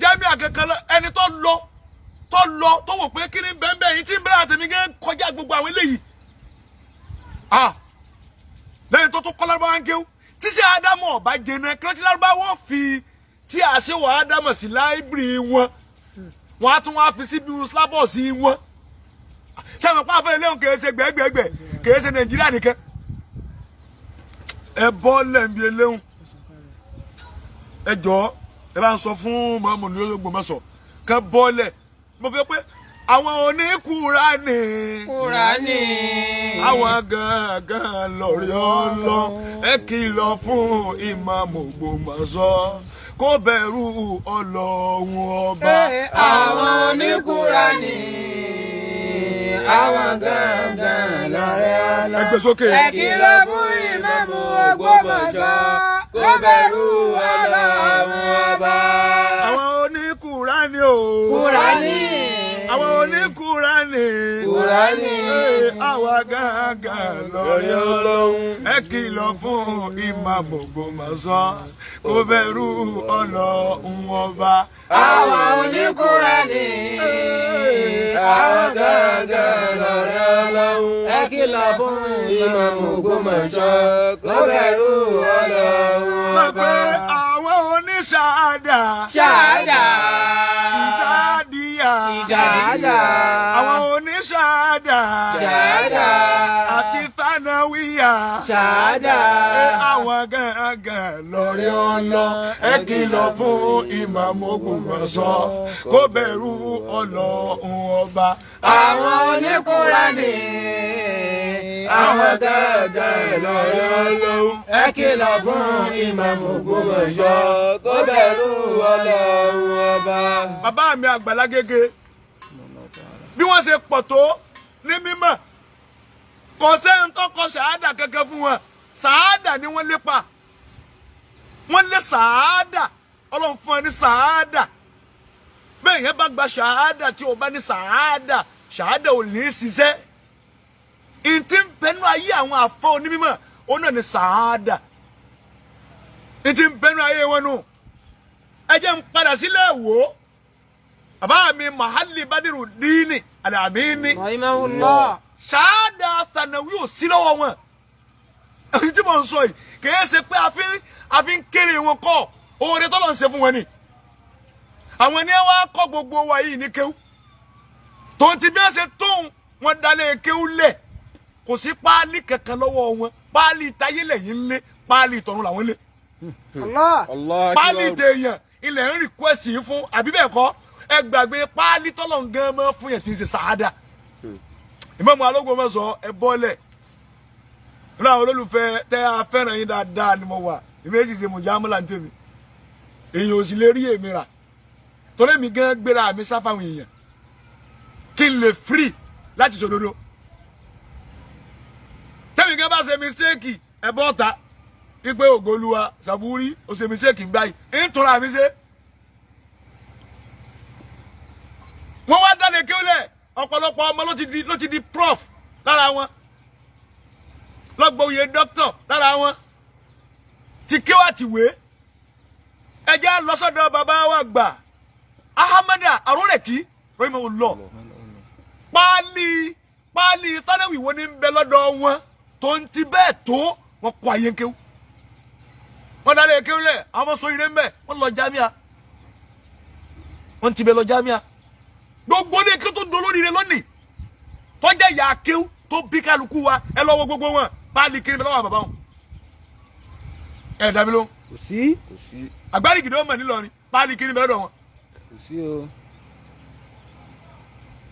Speaker 1: jámíà kankan ẹni tó lọ tó wò pé kí ni bẹ́ẹ̀ yìí tí ń bẹ̀rẹ̀ àtẹ̀mí gẹ́ kọjá gbogbo àwọn eléyìí lẹ́yìn tó tún kọ́ lárúbáwá ń kéwú tí ṣe ádámọ̀ ọ̀bá jẹnà kí wọ́n ti lárúbáwá fi tí a ṣe wà ádámọ̀ sí láìbírì wọn á tún wá fi sí bí slábọ̀sì wọn sẹ́wọ̀n pàfẹ́ eléhùn kìí ṣe gbẹ́gbẹ́gbẹ́ kìí ṣe Nàìjíríà nìkan ẹ bọ́ lẹ́ǹbí eléhùn ẹ jọ ẹ bá ń sọ fún mọ́mọ́ ní Ògbómọ̀ṣọ́ kẹ́ bọ́ọ̀lẹ̀ mo fẹ́ pé àwọn oníkùránì àwọn gangan lórí ọlọ́ ẹ kìlọ̀ fún Ìmáàmù Ògbómọ̀ṣọ́ kó bẹ̀rù Ọlọ́run ọba.
Speaker 2: àwọn oníkùránì àwọn gangan lórí ọlọ́
Speaker 1: ẹ gbé sókè.
Speaker 2: ẹ kìlọ̀ fún Ìmáàmù Ògbómọ̀ṣọ́ kó bẹ̀rù Ọlọ́run ọba.
Speaker 1: àwọn oníkùránì o.
Speaker 2: Kùránì.
Speaker 1: àwọn oníkùránì.
Speaker 2: Kùránì.
Speaker 1: àwa gangan lórí Ọlọ́run ẹ kìlọ̀ fún Ìmáàmù Ògbómọ̀ṣọ́ kó bẹ̀rù Ọlọ́run ọba.
Speaker 2: àwọn oníkùránì. àwọn gangan lórí Ọlọ́run ẹ kìlọ̀ fún Ìmáàmù Ògbómọ̀ṣọ́ kó bẹ̀rù Ọlọ́run ọba.
Speaker 1: àwọn oníṣàádà.
Speaker 2: ṣáádà.
Speaker 1: ìjàdíyà. àwọn oníṣàádà.
Speaker 2: ṣáádà.
Speaker 1: àti fanawiya.
Speaker 2: ṣáádà.
Speaker 1: àwọn gangan lórí Ọlọ́run ẹ kìlọ̀ fún Ìmáàmù Ògbómọ̀ṣọ́ kó bẹ̀rù Ọlọ́run ọba.
Speaker 2: àwọn oníkùránì. àwọn gangan lórí Ọlọ́run ẹ kìlọ̀ fún Ìmáàmù Ògbómọ̀ṣọ́ kó bẹ̀rù Ọlọ́run ọba.
Speaker 1: bàbá mi àgbà l'Agége bí wọ́n ṣe pọ̀ tó ní mímọ̀ kò sẹ́yìn tó kọ ṣàádà kankan fún wọn ṣàádà ni wọ́n lépa wọ́n lé ṣàádà Ọlọ́run fún ẹ ní ṣàádà bẹ́ẹ̀ yẹn bá gba ṣàádà tí o bá ní ṣàádà ò ní ṣiṣẹ́ ìtì ń bẹnu ayé àwọn àfọ onímọ̀ ó náà ní ṣàádà ìtì ń bẹnu ayé wọn nù ẹ jẹ́ ń padà sílẹ̀ wò bàbá mi Mahalli Badiruddin Al-Amini
Speaker 2: rahimahullah
Speaker 1: ṣáádà sànàwí ò sí lọ́wọ́ wọn èyí tí mo ń sọ yìí kìí ṣe pé a fi ń kéré wọn kọ́ oore tọ́lọ̀ ń ṣe fún wọn ni àwọn ẹni wá kọ́ gbogbo wa yìí ní kéwú tó ń ti bí wọ́n ṣe tóun wọn dalẹ̀ kéwú lẹ̀ kò sí páálí kankan lọ́wọ́ wọn páálí táyé lẹ́yìn lé páálí ìtọ̀run làwọn lé páálí tèèyàn ilẹ̀ ń rìkwẹ́sì fún àbí bẹ́ẹ̀ kọ́ ẹ gbàgbé páálí tọ́lọ̀ ń gan mọ́ fún yẹn tí ń ṣe sàádà Ìmáàmù Alógbòmọ̀ṣọ́ ẹ bọ́lẹ̀ nínú àwọn olólùfẹ́ tẹ́ a fẹ́ràn yín dáadáa ni mo wà ìmẹ́sì ṣe mùjámọ́lá ń tèmi èèyàn ò sì lè rí èmi rà torí mi gan gbéra mi sáfàwọn èèyàn kí n lè free láti sòdodo tẹ́mi gan bá ṣe mistake ẹ bọ́ ta wípé Ògolúwa Sàbúrí ó ṣe mistake ń báyìí ń tura mi ṣe wọ́n wá dálé kí ó lẹ̀ ọ̀pọ̀lọpọ̀ ọmọ ló ti di prof lára wọn lọ́gbọ̀ oyè doctor lára wọn ti kí wá ti wé ẹjẹ́ lọ́sọ̀dọ̀ bàbá wa gbà Ahamada Arórẹ̀kí rahimahullah páálí sanawi wo ni ń bẹ lọ́dọ̀ wọn tó ń ti bẹ́ẹ̀ tó wọn kọ ayé kéwú wọn dálé kéwú lẹ̀ àwọn sọ ire ń bẹ wọn lọ jámíà wọn ti bẹ lọ jámíà gbogbo ní kí tó dolórí rẹ lónìí tọ́jà ìyá kéwú tó bí kálukú wa ẹ lọ́wọ́ gbogbo wọn páálí kiri bẹ lọ́wọ́ bàbá wọn ẹ dàbí ló
Speaker 2: kò sí
Speaker 1: àgbárí gidi ọmọ nílọrin páálí kiri bẹ lọ́dọ̀ wọn
Speaker 2: kò sí o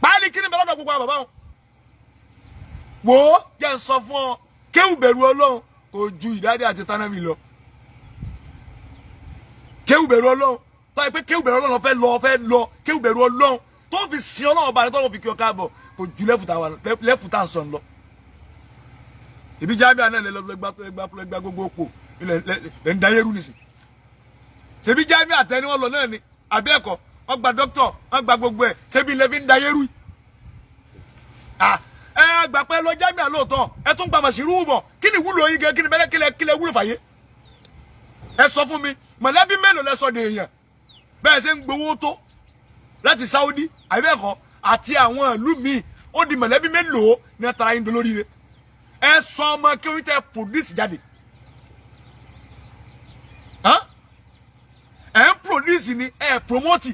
Speaker 1: páálí kiri bẹ lọ́dọ̀ gbogbo àwọn bàbá wọn wò ó jẹ́ ń sọ fún ọ kéwú bẹ̀rù Ọlọ́run kò ju ìdádé àti tánámì lọ kéwú bẹ̀rù Ọlọ́run tó yẹ pé kéwú bẹ̀rù Ọlọ́run fẹ́ lọ kéwú bẹ̀rù Ọlọ́run tó fi sin Ọlọ́run ọba rẹ tó fi kí ọ káàbọ̀ kò ju lẹ́fù tá à ń sọ lọ ìbí jábíà náà lẹ́gbà gbogbo òpó ilẹ̀ ń dayérú nìsín ṣebí jábíà tẹ́ni wọ́n lọ náà ni àbẹ́ẹ̀kọ́ wọ́n gba dókítọ̀ wọ́n gba gbogbo ẹ̀ ṣebí ilẹ̀ fi ń dayérú ẹ gbà pé lọ jábíà lóòótọ́ ẹ tún gba màsírù bọ̀ kí ni wúlò yín gan kí ni bẹ́lẹ́ kílẹ̀ wúlò fàyè ẹ sọ fún mi mọ̀lẹ́bí mélòó lẹ sọ dèèyàn bẹ́ẹ̀ ṣe ń gbowó tó láti Saudi àbẹ́ẹ̀kọ́ àti àwọn ìlú míì ó di mọ̀lẹ́bí mélòó ní atara yín dolórí rẹ ẹ sọ ọmọ kí wọ́n tẹ produce jáde ẹ ń produce ni ẹ promote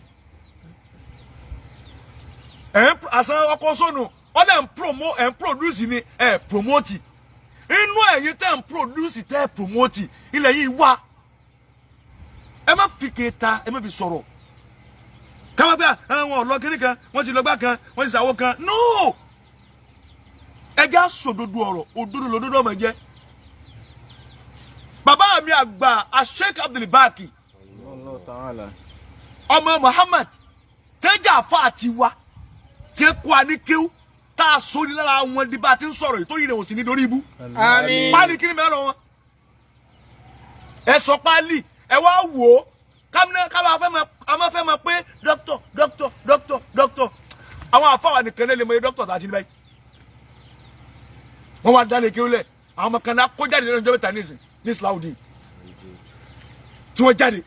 Speaker 1: ẹ ń àṣà ọkọ sọnù ọdẹ ẹ ń produce ni ẹ promote inú ẹ̀yin tẹ ń produce tẹ promote ilẹ̀ yìí wá ẹ má fi kéta ẹ má fi sọ̀rọ̀ káwọn pé àwọn ọlọ́kiri kan wọ́n ti lọ́gbà kan wọ́n ti sàwọ́ kan no ẹjẹ́ sòdodo ọ̀rọ̀ òdodo lòdodo ọmọ jẹ́ bàbá mi àgbà Sheikh Abdul Baqi ọmọ Muhammad tẹ́jà àfa àti wa tí kó a ní kéwú tá a sọ ní lára wọn di bá a ti ń sọ̀rọ̀ yìí tó yìí rẹ̀ wò sí ní dorí ibú
Speaker 2: àmín
Speaker 1: páálí kí ni bẹ́ẹ̀ lọ wọn ẹ sọ páálí ẹ wá wò ó káma fẹ́ mọ̀ pé dókítọ̀ àwọn àfáwà nìkan lè mọ iye dókítọ̀ tá a ti ní báyìí wọ́n wá dálé kí ó lẹ̀ àwọn ọmọ kan náà kó jáde lẹ́nu ìjọba ìtànísìn ní Saudi tí wọ́n jáde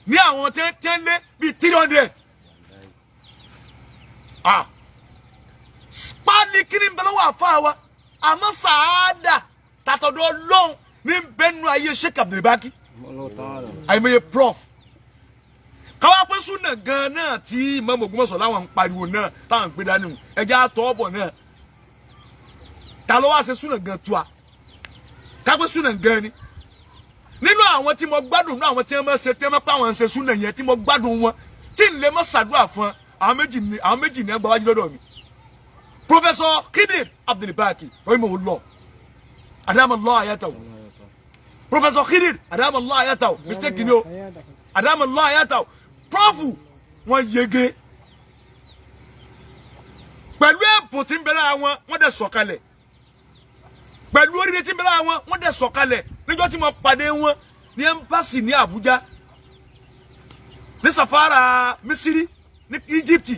Speaker 1: ní àwọn tí ń lé bíi 300 páálí kí ni bẹ́ẹ̀ lọ́wọ́ àfáwà àmọ́ sàádà tàtọ̀dọ̀ Ọlọ́run ní bẹ́ẹ̀nu ayé Sheikh Abdul Baqi àìmọye prof káwá pé súnà gan náà tí Imam Ògbómọ̀ṣọ́ láwọn ń pariwo náà táwọn ń pè dání ẹjẹ àtọ ọbọ náà ta ló wá ṣe súnà gan tó a ká pé súnà gan ni nínú àwọn tí mo gbádùn nínú àwọn tí wọn máa ṣe tí wọn máa pa àwọn ṣe súnà yẹn tí mo gbádùn wọn tí n lè má ṣàdúrà fún àwọn méjì ní ẹgbàá wájú lọ́dọ̀ mi Professor Khidir Abdul Baqi rahimahullah adamallahu ayatahu Professor Khidir adamallahu ayatahu mistake ni o adamallahu ayatahu profu wọn yege pẹ̀lú ẹ̀bùn tí ń bẹ lára wọn wọ́n dẹ̀ sọ̀kalẹ̀ pẹ̀lú oríire tí ń bẹ lára wọn wọ́n dẹ̀ sọ̀kalẹ̀ níjọ́ tí mo pàdé wọn ní embassy ní Abuja ní safara Misiri ní Egypt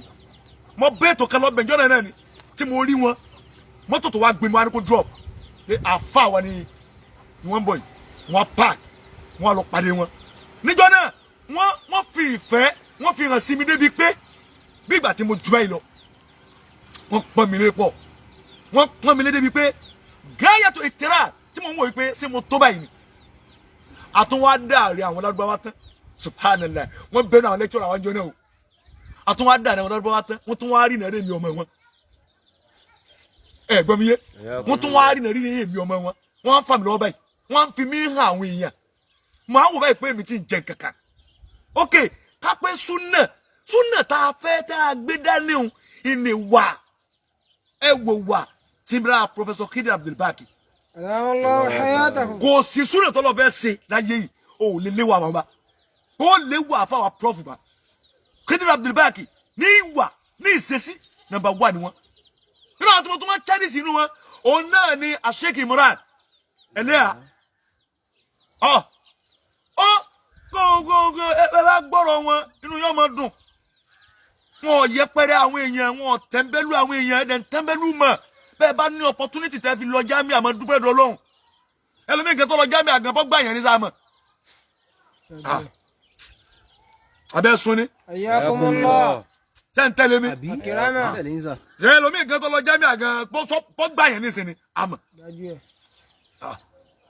Speaker 1: mo bẹ́ẹ̀ tó kan lọ bẹ̀njọ́ náà ni tí mo rí wọn mọ́tò tó wá gbé mi wá ní kó drop ní àfa wa ni wọ́n ń bọ̀ yìí wọ́n park wọ́n lọ pàdé wọn níjọ́ náà wọ́n fi ìfẹ́ wọ́n fi hàn sí mi débi pé bí ìgbà tí mo jù báyìí lọ wọ́n pọ́n mi lé pọ̀ wọ́n pọ́n mi lé débi pé gáyàtọ̀ ìtẹ́rà tí mo ń wò yìí pé ṣé mo tó báyìí ni àtúnwá dáàrí àwọn lárúbáwá tán subhanallah wọ́n bẹ̀rù àwọn lẹ́kítọ́rọ̀ àwọn jọ náà o àtúnwá dáàrí àwọn lárúbáwá tán wọ́n tún wá rí nàrí èmi ọmọ wọn ẹ gbọ́ mi yé wọ́n tún wá rí nàrí èmi ọmọ wọn wọ́n fà mí lọ́wọ́ báyìí wọ́n fi mí hàn àwọn èèyàn mo á wò báyìí pé èmi ti ń jẹ kankan ok kápẹ́ súnà tá a fẹ́ tá a gbé dání o ìní wà ẹ wò wà tìmíra Professor Khidr Abdulbaki kò sí súnà tó lọ fẹ́ ṣe láyé yìí o ò lè léwà bàbá o lè wà fáwọn prof bá Khidr Abdulbaki ní ìwà ní ìṣesí number 1 ni wọn nínú àwọn tí mo tún máa Chinese inú wọn òun náà ni Sheikh Imran ẹlẹ́yà gbogbo ẹ bá gbọ́rọ̀ wọn inú yóò máa dùn wọn ò yẹpẹrẹ àwọn èèyàn wọn ò tẹ́ńbẹ́lú àwọn èèyàn ẹ̀dẹ̀ ń tẹ́ńbẹ́lú mọ̀ bẹ́ẹ̀ bá ní opportunity tẹ́ fi lọ jámì àmọ́ dúpẹ́ dọ́ lọ́hùn ẹlòmíì kẹ́ tó lọ jámì àgànbọ́ gbà yẹn ní sáà abẹ́ sun ni ṣé ń tẹ́lẹ̀ mi ṣé ẹlòmíì kẹ́ tó lọ jámì àgànbọ́ gbà yẹn ní sinmi àmọ́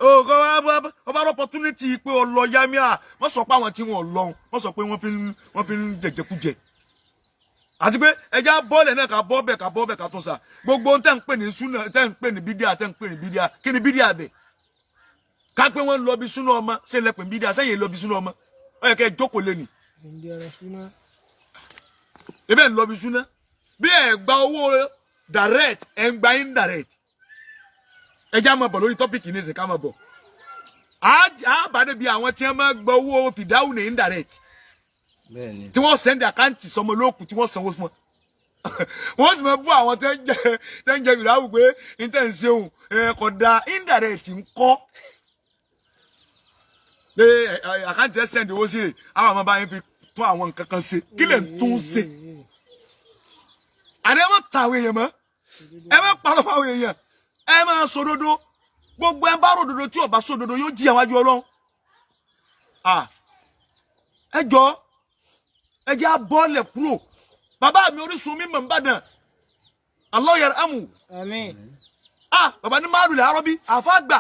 Speaker 1: ọba opportunity pé ọlọ yamia wọ́n sọ pé àwọn tí wọ́n lọ wọ́n sọ pé wọ́n fi ń jẹjẹkújẹ àti pé ẹja bọ́ọ̀lẹ̀ náà ká bọ́ọ̀bẹ̀ ká tún sa gbogbo tẹ́ ń pè ní súnà tẹ́ ń pè ní bídíà tẹ́ ń pè ní bídíà kí ni bídíà bẹ̀ ká pé wọ́n lọ bí súnà ọmọ ṣe lẹ́pẹ̀ bídíà sẹ́yìn lọ bí súnà ọmọ ó yẹ kẹ́ ẹ jókòó lé ní. ebe ń lọ bí súnà bí ẹ gba owó direct ẹ ń gba indirect ẹja máa bọ̀ lórí tọ́pìkì ní ìsìnká máa bọ̀ àbádé bíi àwọn tí wọ́n máa gba owó fìdáhùn ní indirect tí wọ́n sẹ́ndì àkáǹtì sọmọ lóòkù tí wọ́n sanwó fún wọn wọ́n sì máa bú àwọn tẹ́ ń jẹ fìdáhùn pé intan ṣeun kódà indirect ń kọ́ pé àkáǹtì tẹ́ sẹ́ndì owó sí rẹ̀ àwọn àmọ́ bá yẹn fi tún àwọn nǹkan kan ṣe kí lè tún ṣe àdé ẹ má ta àwọn èèyàn mọ́ ẹ má parọ́ fún àwọn èèyàn ẹ máa sòdodo gbogbo ẹ bá ròdodo tí ó bá sòdodo yóò jí àwọn àjọ Ọlọ́run ẹ jọ ẹ jẹ́ abọ́lẹ̀ kúrò bàbá mi Orísun mi mọ̀ nìbàdàn Allah yarhamu àmín bàbá ní Márùlẹ̀ Àrọ́bí àfáàgbà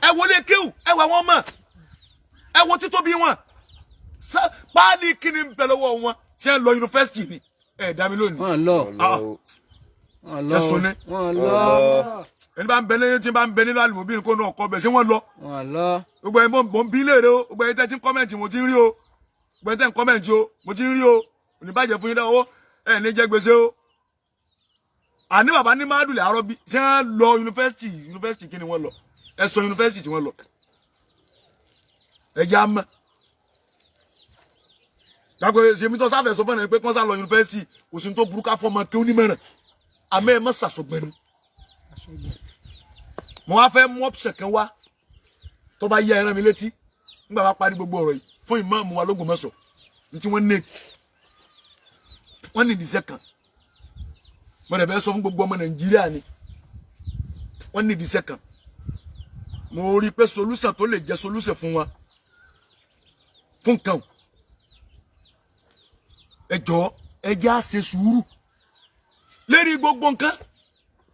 Speaker 1: ẹ wọlé kéwù ẹ wà wọn mọ̀ ẹ wo títóbi wọn páálí kíni ń bẹ lọ́wọ́ wọn tí ẹ lọ yunifásitì ni ẹ dá mi lónìí wọn lọ ẹni bá ń bẹ lẹ́yìn tí bá ń bẹ nínú àlùmọ́bí kó náà kọ́ bẹ̀ ṣé wọ́n lọ. gbogbo ẹni mo ń bí léèrè o gbogbo ẹni tẹ́ ti ń kọ́mẹ̀ntì mo ti ń rí o gbogbo ẹni tẹ́ ń kọ́mẹ̀ntì o mo ti ń rí o oníbàjẹ́ fún yín lọ́wọ́ ẹ̀ ní jẹ́ gbèsè o. àní bàbá ní Márùlẹ̀ Àrọ́bí ṣé wọ́n lọ yunifásitì kí ni wọ́n lọ ẹ sọ yunifásitì tí wọ́n lọ. ẹ jẹ́ àmọ́ gbàgbé ṣèmi tó sáfẹ̀ sọ fún ẹ pé kọ́nsá lọ yunifásitì kò sí ní tó burú ká fọ́ ọmọ kí ó ní mẹ́rin àmọ́ ẹ má ṣàṣọgbẹ́nu mo wá fẹ́ mú option kan wá tó bá yẹ ẹran mi létí nígbà bá parí gbogbo ọ̀rọ̀ yìí fún ìmáàmù wa l'Ógbómọ̀ṣọ́ ní tí wọ́n ní ìdíṣẹ́ kan mo dẹ̀ fẹ́ sọ fún gbogbo ọmọ Nàìjíríà ni wọ́n ní ìdíṣẹ́ kan mo rí pé solution tó lè jẹ́ solution fún wa fún nǹkan ẹ jọ̀ọ́ ẹ jẹ́ á ṣe sùúrù lérí gbogbo nǹkan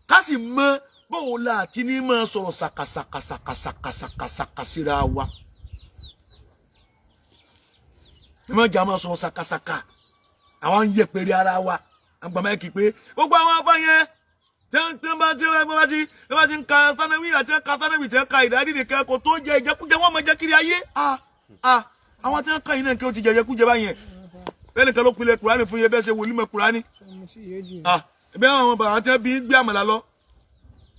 Speaker 1: ká sì mọ bóun la ti ní máa sọ̀rọ̀ sàkàsàkàsàkàsàkàsàkà síra wa ẹ má jà máa sọ̀rọ̀ sàkàsàkà àwọn ń yẹpẹrẹ ara wa àgbàmọ́ kì í pé gbogbo àwọn afáyẹn tí wọ́n bá ti ń ka sanawi àti ka sanawi tí wọ́n ka ìdájí nìkan kò tó jẹ ìjẹkújẹ wọ́n máa jẹ kiri ayé àwọn tí wọ́n ka yìí náà kí wọ́n ti jẹ ìjẹkújẹ báyẹn bẹ́ẹ̀ nìkan ló pilẹ̀ Kùránì fún yẹ bẹ́ẹ̀ ṣe wòlímọ̀ Kùránì ẹbí àwọn bàbá tí wọ́n bí gbé àmàlà lọ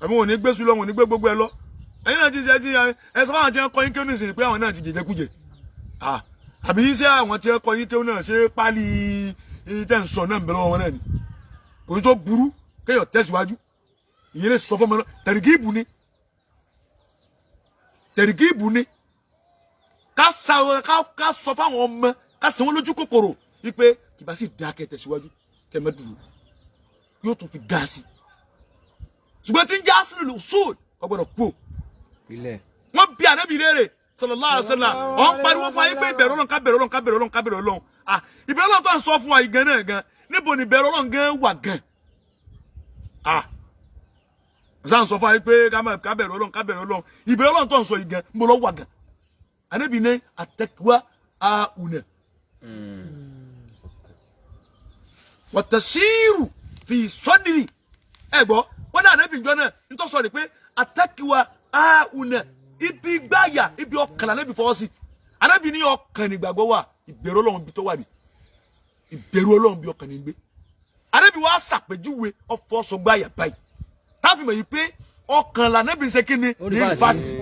Speaker 1: àbí wọn ò ní gbé sùn lọ wọn ò ní gbé gbogbo ẹ lọ ẹ̀yin náà ti ṣe ẹ sọ fún àwọn tí wọ́n kọ́ yín kéwòn nìsín pé àwọn náà ti jẹjẹkújẹ àbí iṣẹ́ àwọn tí wọ́n kọ́ yín kéwòn náà ṣe pálí tẹ̀sán náà ń bẹ lọ́wọ́ wọn náà ni kò ní tó burú kéèyàn tẹ̀síwájú ìyẹn lè sọ fún ọmọ náà tẹ̀rìgìbù ni ká sọ fáwọn ọmọ ká sọ wọn lójú kòkòrò wípé kì bá sì dá kẹ́ tẹ̀síwájú kẹ́ mẹ́ dùn yóò tún fi dá sí ṣùgbọ́n tí ń já sínú lò sóòd ọgbọ́dọ̀ kú wọ́n bí ànábì léèrè sallallahu alaihi wasallam ọ̀n pariwo fún ayé pé ìbẹ̀rù Ọlọ́run ká bẹ̀rù Ọlọ́run ká bẹ̀rù Ọlọ́run ká bẹ̀rù Ọlọ́run ìbẹ̀rù Ọlọ́run tó ń sọ fún wa ìgan náà gan níbo ni bẹ̀rù Ọlọ́run gan wà gan zan sọ fún ayé pé ká bẹ̀rù Ọlọ́run ìbẹ̀rù Ọlọ́run tó ń sọ yìí gan níbo ló wà gan Ànábì ní at-taqwa hauna wa tasiru fi sadri ẹgbọ́ wọ́n ní Ànábì ìjọ náà ń tọ́ sọ ní pé at-taqwa hauna ibi gbáyà ibi ọkàn Ànábì fọwọ́ sí Ànábì ní ọkàn nígbàgbọ́ wà ìbẹ̀rù Ọlọ́run bí tó wà ní ìbẹ̀rù Ọlọ́run bí ọkàn ní gbé Ànábì wá ṣàpèjúwe ọfọ́ sọ gbáyà báyìí táfi mọ̀ yìí pé ọkàn l'Ànábì ṣe kí ni ní ìfàsí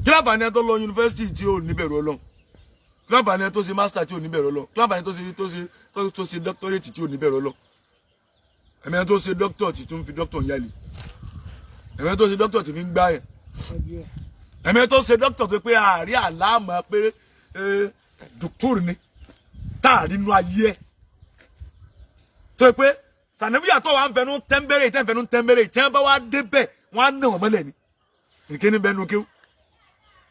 Speaker 1: kí láǹfààní ẹ tó lọ yunifásitì tí ò ní bẹ̀rù Ọlọ́run kí láǹfààní ẹ tó ṣe mástà tí ò ní bẹ̀rù Ọlọ́run kí láǹfààní tó ṣe dọ́kítọ́rẹ́tì tí ò ní bẹ̀rù Ọlọ́run ẹ̀mí ẹ tó ṣe dọ́kítọ̀ tí tún fi dọ́kítọ̀ yálì ẹ̀mí ẹ tó ṣe dọ́kítọ̀ tí fi ń gbá yẹn ẹ̀mí ẹ tó ṣe dọ́kítọ̀ tó pé àárí àlámà pé dòkítọ́rì ni táàrí inú ayé ẹ tó pé sànẹ́bíyà tó wà ń fẹnu tẹ́ńbẹ́rẹ́ tí wọ́n bá wá débẹ̀ wọ́n á nà wọ́n mọ́lẹ̀ ni ìkéni bẹ́ẹ̀ nu kéwù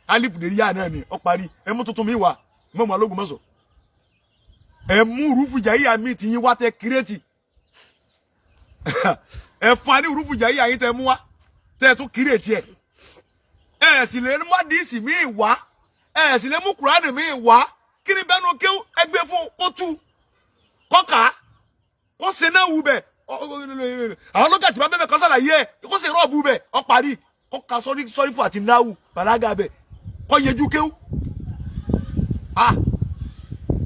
Speaker 1: alifu de ya náà ni ó parí ẹ mú tuntun mi wá mọ́mọ́ alógun mọ́sọ̀ ẹ mú rúfù jàyíyà mi ti yín wá tẹ kírẹ́tì ẹ fún wa ní rúfù jàyíyà yín tẹ mú wá tẹ tún kírẹ́tì ẹ sì lè mú àdìsí mi wá ẹ sì lè mú kùránì mi wá kí ni bẹ́ẹ̀ nu kéwù ẹgbẹ́ fún kó tú kọ́ka kó se náà wù bẹ́ẹ̀ àwọn lọ́gà tí wọ́n bẹ́ẹ̀ kọ́ sàlàyé ẹ̀ kó se rọ́ọ̀bù bẹ́ẹ̀ ó parí kó ka sọ́rí fún àti náwù bàlágà bẹ́ẹ̀ kọ́ yẹjú kéwù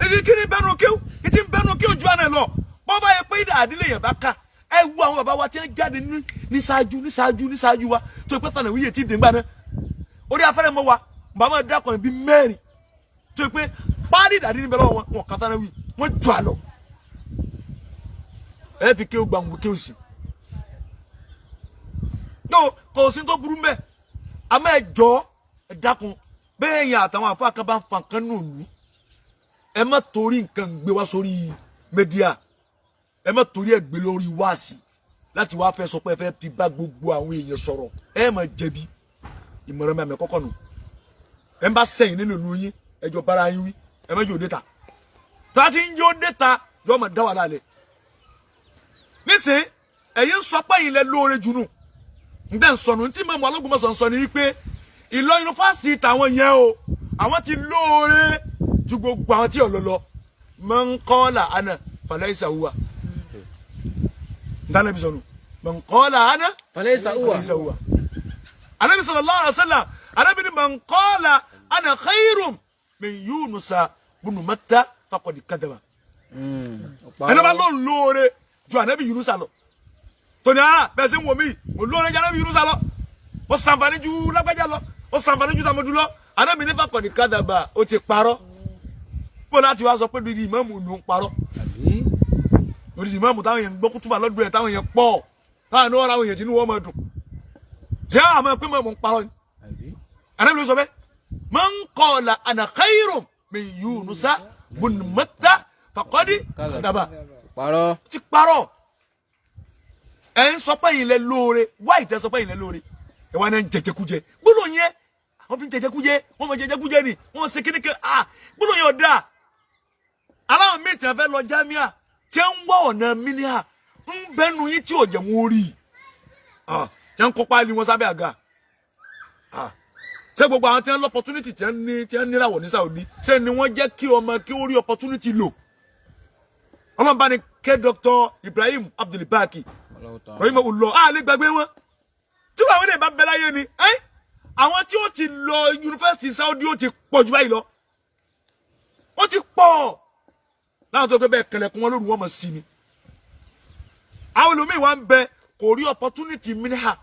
Speaker 1: èyí kí ni bẹ́ẹ̀ nu kéwù ìtì bẹ́ẹ̀ nu kéwù ju àná lọ bọ́ bá yẹ pé ìdá àdílé yẹn bá ká ẹ wú àwọn bàbá wa tí wọ́n jáde ní ṣáájú wa tó pẹ́ fànà wíyẹ tí dèngbà náà orí afẹ́rẹ́ mọ́ wa bàbá dákọ̀ bí mẹ́rin tó pé páàdì ìdá àdílé bẹ́ẹ̀ lọ́wọ́ wọn kàtà náà wí wọ́n jù àlọ́ ẹ fi kéwù gbàngbò kéwù sí no kò sí tó burú mbẹ àmọ́ ẹ jọ ẹ dákun bẹ́ẹ̀ yẹn àtàwọn àfọ àkàbà ń fa nǹkan nù lù ẹ má torí nǹkan gbé wá sórí mẹdíà ẹ má torí ẹ gbé lórí wáàsí láti wá fẹ́ sọ pé ẹ fẹ́ fi bá gbogbo àwọn èèyàn sọ̀rọ̀ ẹ má jẹ̀bi ìmọ̀ràn mi àmì kọ́kọ́ nù ẹ má sẹ́yìn nínú ìlú yín ẹ jọ bára yín wí ẹ má yóò dé ta tá a ti ń yóò dé ta yóò má dá wà lálẹ́ nísìn ẹ̀yin sọ pé yín lẹ lóore jù nù ǹdẹ́ nsọ̀nù ntí mọ̀mọ́ alógunmọ̀sọ̀ nsọ ni wípé Ìlọ yunifásitì tàwọn yẹn o àwọn ti lóore ju gbogbo àwọn tí ò lọ man qala ana falaysa huwa ntànàbí sọnù man qala ana
Speaker 2: falaysa huwa
Speaker 1: Ànábì sallallahu alaihi wasallam Ànábì ni man qala ana khayrun min Yunusa bunu Matta faqad kadaba ẹni bá lọ lóore ju Ànábì Yunusa lọ tòní bẹ́ẹ̀ sẹ́ ń wọ̀ mí mo lóore ju Ànábì Yunusa lọ ó ṣàǹfààní ju lágbájá lọ ó ṣàǹfààní ju tàmọ́jú lọ Ànábì ní faqad kadaba ó ti parọ́ bó láti wá sọ pé dídí ìmáàmù ló ń parọ́ dídí ìmáàmù táwọn èèyàn ń gbọ́ kútùbà lọ́dún ẹ̀ táwọn èèyàn pọ̀ táwọn ní wọ́n ra àwọn èèyàn tí inú wọn máa dùn jẹ́ àmọ́ pé mọ̀ ń parọ́ ni Ànábì ló sọ bẹ́ẹ̀ man qala ana khayrun min Yunusa bun Matta faqad kadaba
Speaker 2: parọ́
Speaker 1: ti parọ́ ẹ̀ ń sọ pé yìí lẹ lóore wáyé tẹ́ sọ pé yìí lẹ lóore ẹ̀ wá náà ń jẹjẹkújẹ gbọ́dọ̀ yẹn wọ́n fi ń jẹjẹkújẹ wọ́n mọ jẹjẹkújẹ ni wọ́n ṣe kíní kẹ́ gbọ́dọ̀ yẹn ọ̀dà aláwọn míì tí wọ́n fẹ́ lọ jámíà tí wọ́n ń wá ọ̀nà mílíà ń bẹ́nu yín tí ò jẹ́ wọn rí tí wọ́n kópa ní wọn sábẹ́ àga ṣé gbogbo àwọn tí wọ́n lọ opportunity tí wọ́n nírawọ̀ ní Saudi ṣé ni wọ́n jẹ́ kí ọmọ kí ó rí opportunity lò ọlọ́run bá ní kẹ́ Dr. Ibrahim Abdulbaki ọ̀yìn mọ̀ lọ lè gbàgbé wọn tí wọ́n àwọn ènìyàn bá bẹ láyé ni àwọn tí ó ti lọ yunifásitì Saudi ó ti pọ̀ jù báyìí lọ ó ti pọ̀ láwọn tó gbé bẹ́ẹ̀ kẹlẹ̀kùn wọn lóru wọn mọ̀ sí ni àwọn olùmíì wa ń bẹ kò rí opportunity mìíràn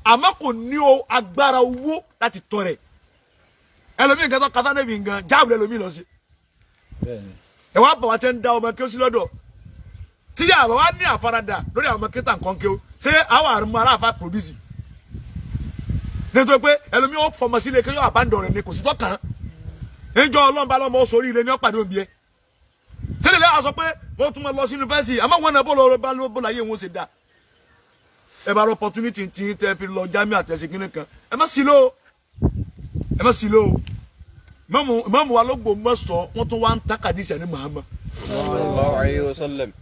Speaker 1: àmọ́ kò ní agbára owó láti tọ́ rẹ̀ ẹlòmíì nǹkan tó kàtà nẹ́bí nǹkan jáàbù ẹlòmíì lọ sí ẹ wá bọ̀ wá tẹ́ ń dá ọmọ kí ó sí lọ́dọ̀ tí àbá wa ní àfaradà lórí àwọn ọmọ kíta nǹkan kí ó ṣé àwọn àrùn aláàfáà produce nítorí pé ẹlòmíì ó fọmọ sílé kí yóò àbándọ̀ rẹ̀ ni kò sí tọ́kàn níjọ́ ọlọ́mọba lọ́mọ sórí ilé ní ọ̀pàdé òbí ẹ sílẹ̀ lẹ́yìn àṣọ pé wọ́n tún lọ sí yunifásitì àmọ́ wọn náà bó láyé wọn ṣe dá ẹ bá rọ opportunity tí tẹ́ fi lọ jámí àtẹ̀sí kínní kan ẹ má sí lò mọ́mù wa ló gbò mọ́ sọ wọ́n tún wá ń takàdísì ẹni màámọ́
Speaker 2: sallallahu alayhi wa sallam.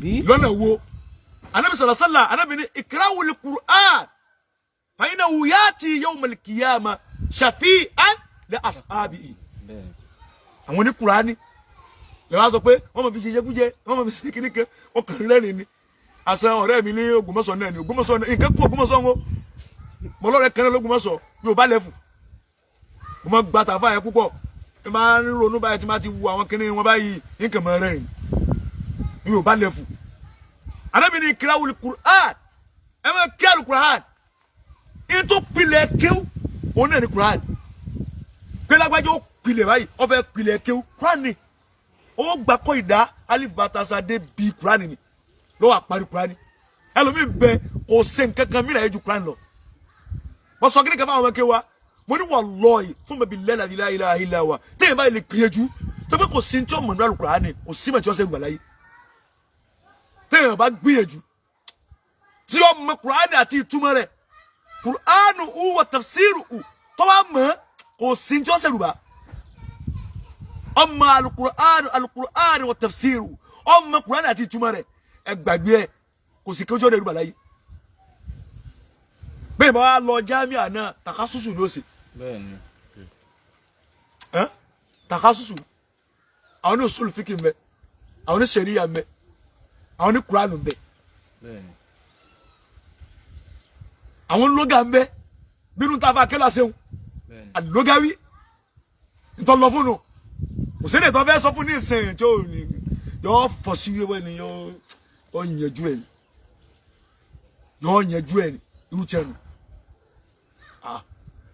Speaker 1: lọ́nà wo anabi sallallahu alaihi wasallam anabi ní ikra'ul Qur'an fa innahu yati yawmal qiyamah shafi'an li ashabihi. àwọn ní Qur'ani lè wá sọ pé wọ́n mọ̀ fi ṣe jẹkújẹ wọ́n mọ̀ fi ṣe kíní kan wọ́n kàn lẹ́rìn ni àṣà ọ̀rẹ́ mi ní Ògbómọ̀ṣọ́ náà ni Ògbómọ̀ṣọ́ nǹkan kú Ògbómọ̀ṣọ́ wọn mo lọ́rẹ́ kan l'Ógbómọ̀ṣọ́ yóò bá lẹ́fù mo mọ̀ gba tàfà yẹn púpọ̀ ẹ máa ń ronú báyìí tí máa ti wu àwọn kíní wọn báyìí nǹkan mọ̀ rẹ̀ yóò bá lẹ́fù Ànábì ní ikra'ul Qur'an ẹ máa kí al-Qur'an in tó pilẹ̀ kéw òun náà ní Qur'an pé lágbájá ó pilẹ̀ báyìí ó fẹ́ pilẹ̀ kéw Qur'an ni ó gbà kọ́ ìdá alif batasa dé bí Qur'an ni ló wà parí Qur'an ẹlòmíín bẹ kò ṣe nǹkan kan mìíràn ju Qur'an lọ wọ́n sọ kíni kan fáwọn ọmọ kéwa mo ní wallahi fún bẹ̀bí lẹ́la la ilaha illa huwa téèyàn báyìí lè gbìyànjú tó pé kò sí ní tí ó mọ̀ nínú al-Qur'an ni kò sí mọ̀ tí wọ́n ṣe ń gbà láyé téèyàn bá gbìyànjú tí ó mọ̀ Qur'an àti ìtumọ̀ rẹ̀ Qur'an wa tafsiru tó bá mọ̀ kò sí ní tí wọ́n ṣe rùbá ọmọ al-Qur'an wa tafsiru ọmọ Qur'an àti ìtumọ̀ rẹ̀ ẹ gbàgbé ẹ kò sí kéwọ́n tí ó lè rùbá láyé bẹ́ẹ̀ bá wá lọ jámíà náà takasusu ló ṣe takasusu àwọn ní usul fíkì mbẹ àwọn ní sẹríya mbẹ àwọn ní Kùránì mbẹ àwọn lóga mbẹ bínú tá a fà kẹlà sẹun àlógáwí ntọ́ lọ fún un kò sí ní ìtọ́ fẹ́ sọ fún ní ìsìn tí ó ní yọ fọ sí wíwẹ́ ni yọ yẹjú ẹ̀ ni yọ yẹjú ẹ̀ ni irú tiẹ̀ nù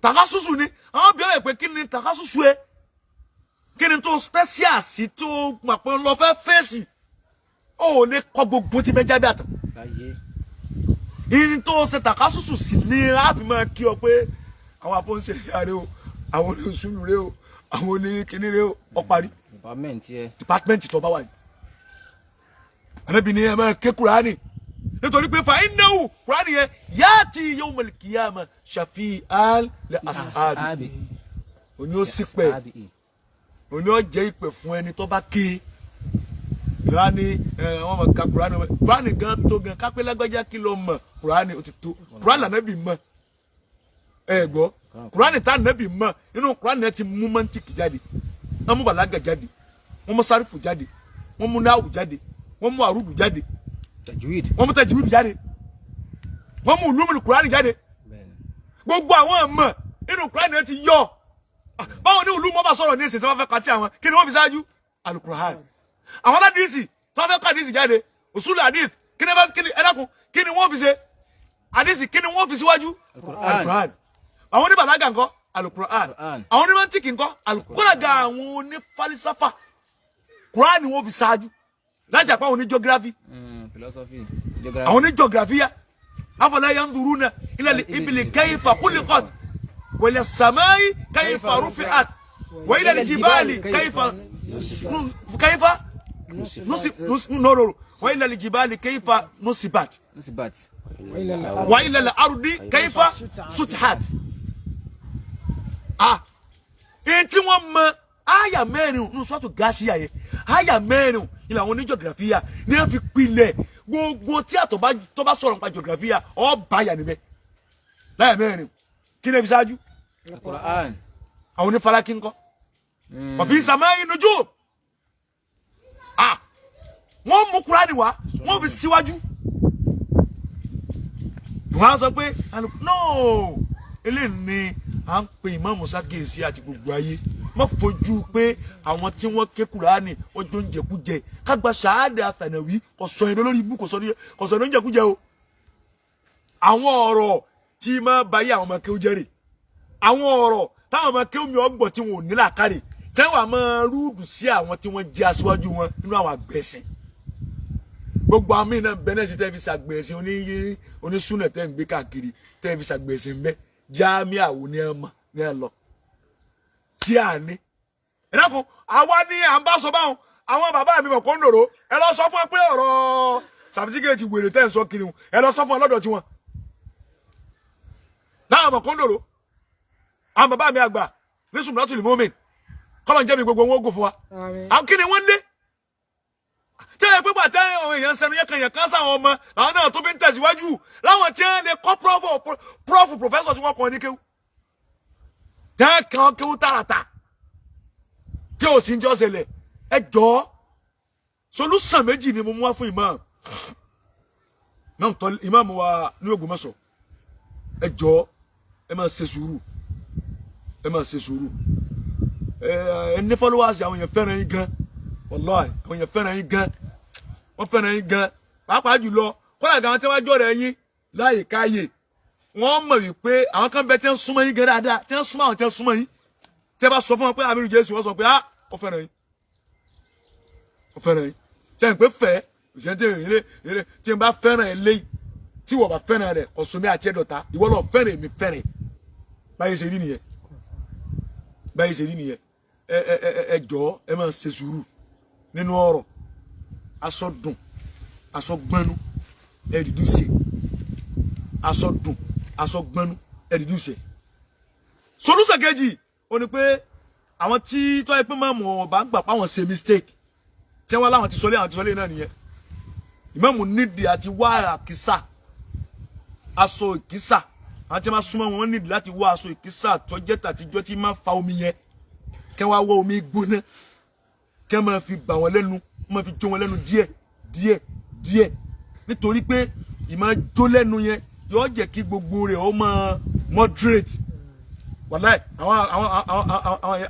Speaker 1: takasusu ni àwọn bí ọ̀rẹ́ pé kí ni takasusu ẹ kí ni tó special sí tó mà pé lọ fẹ́ fèsì ó lè kọ gbogbo tí bẹ jáde àtàn ìní tó ṣe takasusu sí ni a fi máa kí ọ pé àwọn afọ́nṣe ìyá rẹ o àwọn oníṣùlù rẹ o àwọn oníkíní rẹ o ọ parí department tó bá wà ní Ànábì ní ẹ máa ké Kùránì nítorí pé fa innahu Kùránì yẹn yati yawmal qiyamah shafi'an li ashabi òní ó sì pẹ́ òní ó jẹ́ ìpè fún ẹni tó bá ké Kùránì wọ́n mọ̀ ká Kùránì gan tó gan kápẹ́ lágbájá kí ló mọ̀ Kùránì ó ti tó Kùránì Ànábì mọ̀ ẹ gbọ́ Kùránì tá Ànábì mọ̀ inú Kùránì yẹn ti mú mọ́ntìkì jáde wọ́n mú bàlágà jáde wọ́n mú sárífù jáde wọ́n mú náwù jáde wọ́n mú àrùdù jáde wọ́n mú tajwid jáde wọ́n mú ulumul Kùránì jáde gbogbo àwọn ọmọ inú Kùránì yẹn ti yọ báwọn ní ulumọ̀ bá sọ̀rọ̀ ní ìsìn tí wọ́n fẹ́ kàtí àwọn kí ni wọ́n fi ṣáájú al-Qur'an àwọn aládìsí tí wọ́n fẹ́ kọ́ àdìsí jáde usul hadith kí ni ẹ̀dàkùn kí ni wọ́n fi ṣe àdìsí kí ni wọ́n fi síwájú al-Qur'an àwọn ní bàlágà ńkọ́ al-Qur'an àwọn ní mọ́ntìkì ńkọ́ al-Qur'an àwọn ní falisafa Qur'an wọ́n fi ṣáájú láti àpá àwọn ní geography àwọn ní geography yá afala yanzuruna ila al-ibli kayfa khuliqat wa ila as-samai kayfa rufi'at wa ila al-jibali kayfa wa ila al-jibali kayfa nusibat wa ila al-ardi kayfa sutihat enti wọ́n mọ̀ aya mẹ́rin nu so to Gáṣíyà yẹn aya mẹ́rin ila àwọn ní geography yá ní fi pilẹ̀ gbogbo tí tó bá sọ̀rọ̀ nípa geography yá ó bá ya níbẹ̀ láyà mẹ́rin kí ni fi ṣáájú
Speaker 2: Qur'an
Speaker 1: àwọn ní falaki ńkọ́ wa fi samai nujum wọ́n mú Qur'ani wá wọ́n fi síwájú wọ́n sọ pé no eléyìí ni à ń pe Imam Musa Kéèsì àti gbogbo ayé má fojú pé àwọn tí wọ́n ké Qur'ani ọjọ́ ń jẹkújẹ ká gba ṣáádà àtànàwí kò sọ ẹni lórí ibú kò sọ ẹni ń jẹkújẹ o àwọn ọ̀rọ̀ tí máa bá yé àwọn ọmọ kéwú jẹ́rè àwọn ọ̀rọ̀ táwọn ọmọ kéwú mi ọgbọ̀n tí wọn ò ní làákàrè tí wọ́n máa rúdù sí àwọn tí wọ́n jẹ́ aṣíwájú wọn nínú àwọn àgbẹ̀sìn gbogbo àmì náà bẹ́ẹ̀ sí tẹ́ fi ṣàgbẹ̀sìn onísúnà tẹ́ ń gbé káàkiri tẹ́ fi ṣàgbẹ̀sìn bẹ́ẹ̀ jámíà wo ni ẹ mọ̀ ní ẹ lọ tí a ní ẹ̀dàkùn àwa ní à ń bá sọ báwọn àwọn bàbá mi mọ̀ kó ń dòrò ẹ lọ sọ fún ẹ pé ọ̀rọ̀ sàbítíkẹ́ẹ̀tì wèrè tẹ́ ń sọ kiri ẹ lọ sọ fún ẹ lọ́dọ̀ tí wọn láwọn mọ̀ kó ń dòrò àwọn bàbá mi àgbà ní Sumratul Mu'min kọ́lọ̀ ń jẹ́ mi gbogbo wọn ó gò fún wa àwọn kí ni wọ́n lé tẹ́ pé bàtà àwọn èèyàn sẹ́nu yẹ kan sáwọn ọmọ làwọn náà tó bí ń tẹ̀síwájú láwọn tí wọ́n lè kọ́ prof professor tí wọ́n kọ́ ní kéwú jẹ́ kan kéwú tààràtà tí ò sí ń jọ́ ṣẹlẹ̀ ẹ jọ̀ọ́ solution méjì ni mo mú wá fún imam wa ní Ògbómọ̀ṣọ́ ẹ jọ̀ọ́ ẹ máa ṣe sùúrù ẹ ní followers àwọn èèyàn fẹ́ràn yín gan wallahi àwọn èèyàn fẹ́ràn yín gan wọ́n fẹ́ràn yín gan pàápàá jùlọ kọ́lá gan tí wọ́n jọ rẹ̀ yín láyè káyè wọ́n mọ̀ wípé àwọn kan bẹ tí wọ́n súnmọ́ yín gan dáadáa tí wọ́n súnmọ́ àwọn tí wọ́n súnmọ́ yín tí wọ́n bá sọ fún wọn pé àmì Jésù wọ́n sọ pé ó fẹ́ràn yín sẹ́yìn pé fẹ́ òṣìṣẹ́ tí n bá fẹ́ràn ẹ léyìí tí wọ́n bá fẹ́ràn rẹ̀ ọ̀sùnmí àti ẹ̀dọ̀ta ìwọ lọ fẹ́ràn èmi fẹ́ràn báyìí ṣe rí nìyẹn ẹ jọ̀ọ́ ẹ máa ṣe sùúrù nínú ọ̀rọ̀ aṣọ dùn aṣọ gbẹnu ẹ reduce aṣọ dùn aṣọ gbẹnu ẹ reduce solution kejì ó ní pé àwọn tí tó yẹ pé máa mọ̀ ọba ń gbà pa àwọn ṣe mistake tí wọ́n láwọn ti sọlé náà nìyẹn ìmáàmù nídìí àti wá àkísà aṣọ ìkísà àwọn tí wọ́n súnmọ́ wọn nídìí láti wá aṣọ ìkísà tọ́jẹ́ tàtijọ́ tí máa fa omi yẹn kẹ́ wá wọ́ omi gbóná kẹ́ máa fi bà wọ́n lẹ́nu máa fi jó wọn lẹ́nu díẹ̀ nítorí pé ìmáa jó lẹ́nu yẹn yóò jẹ́ kí gbogbo rẹ̀ ó máa moderate wàláì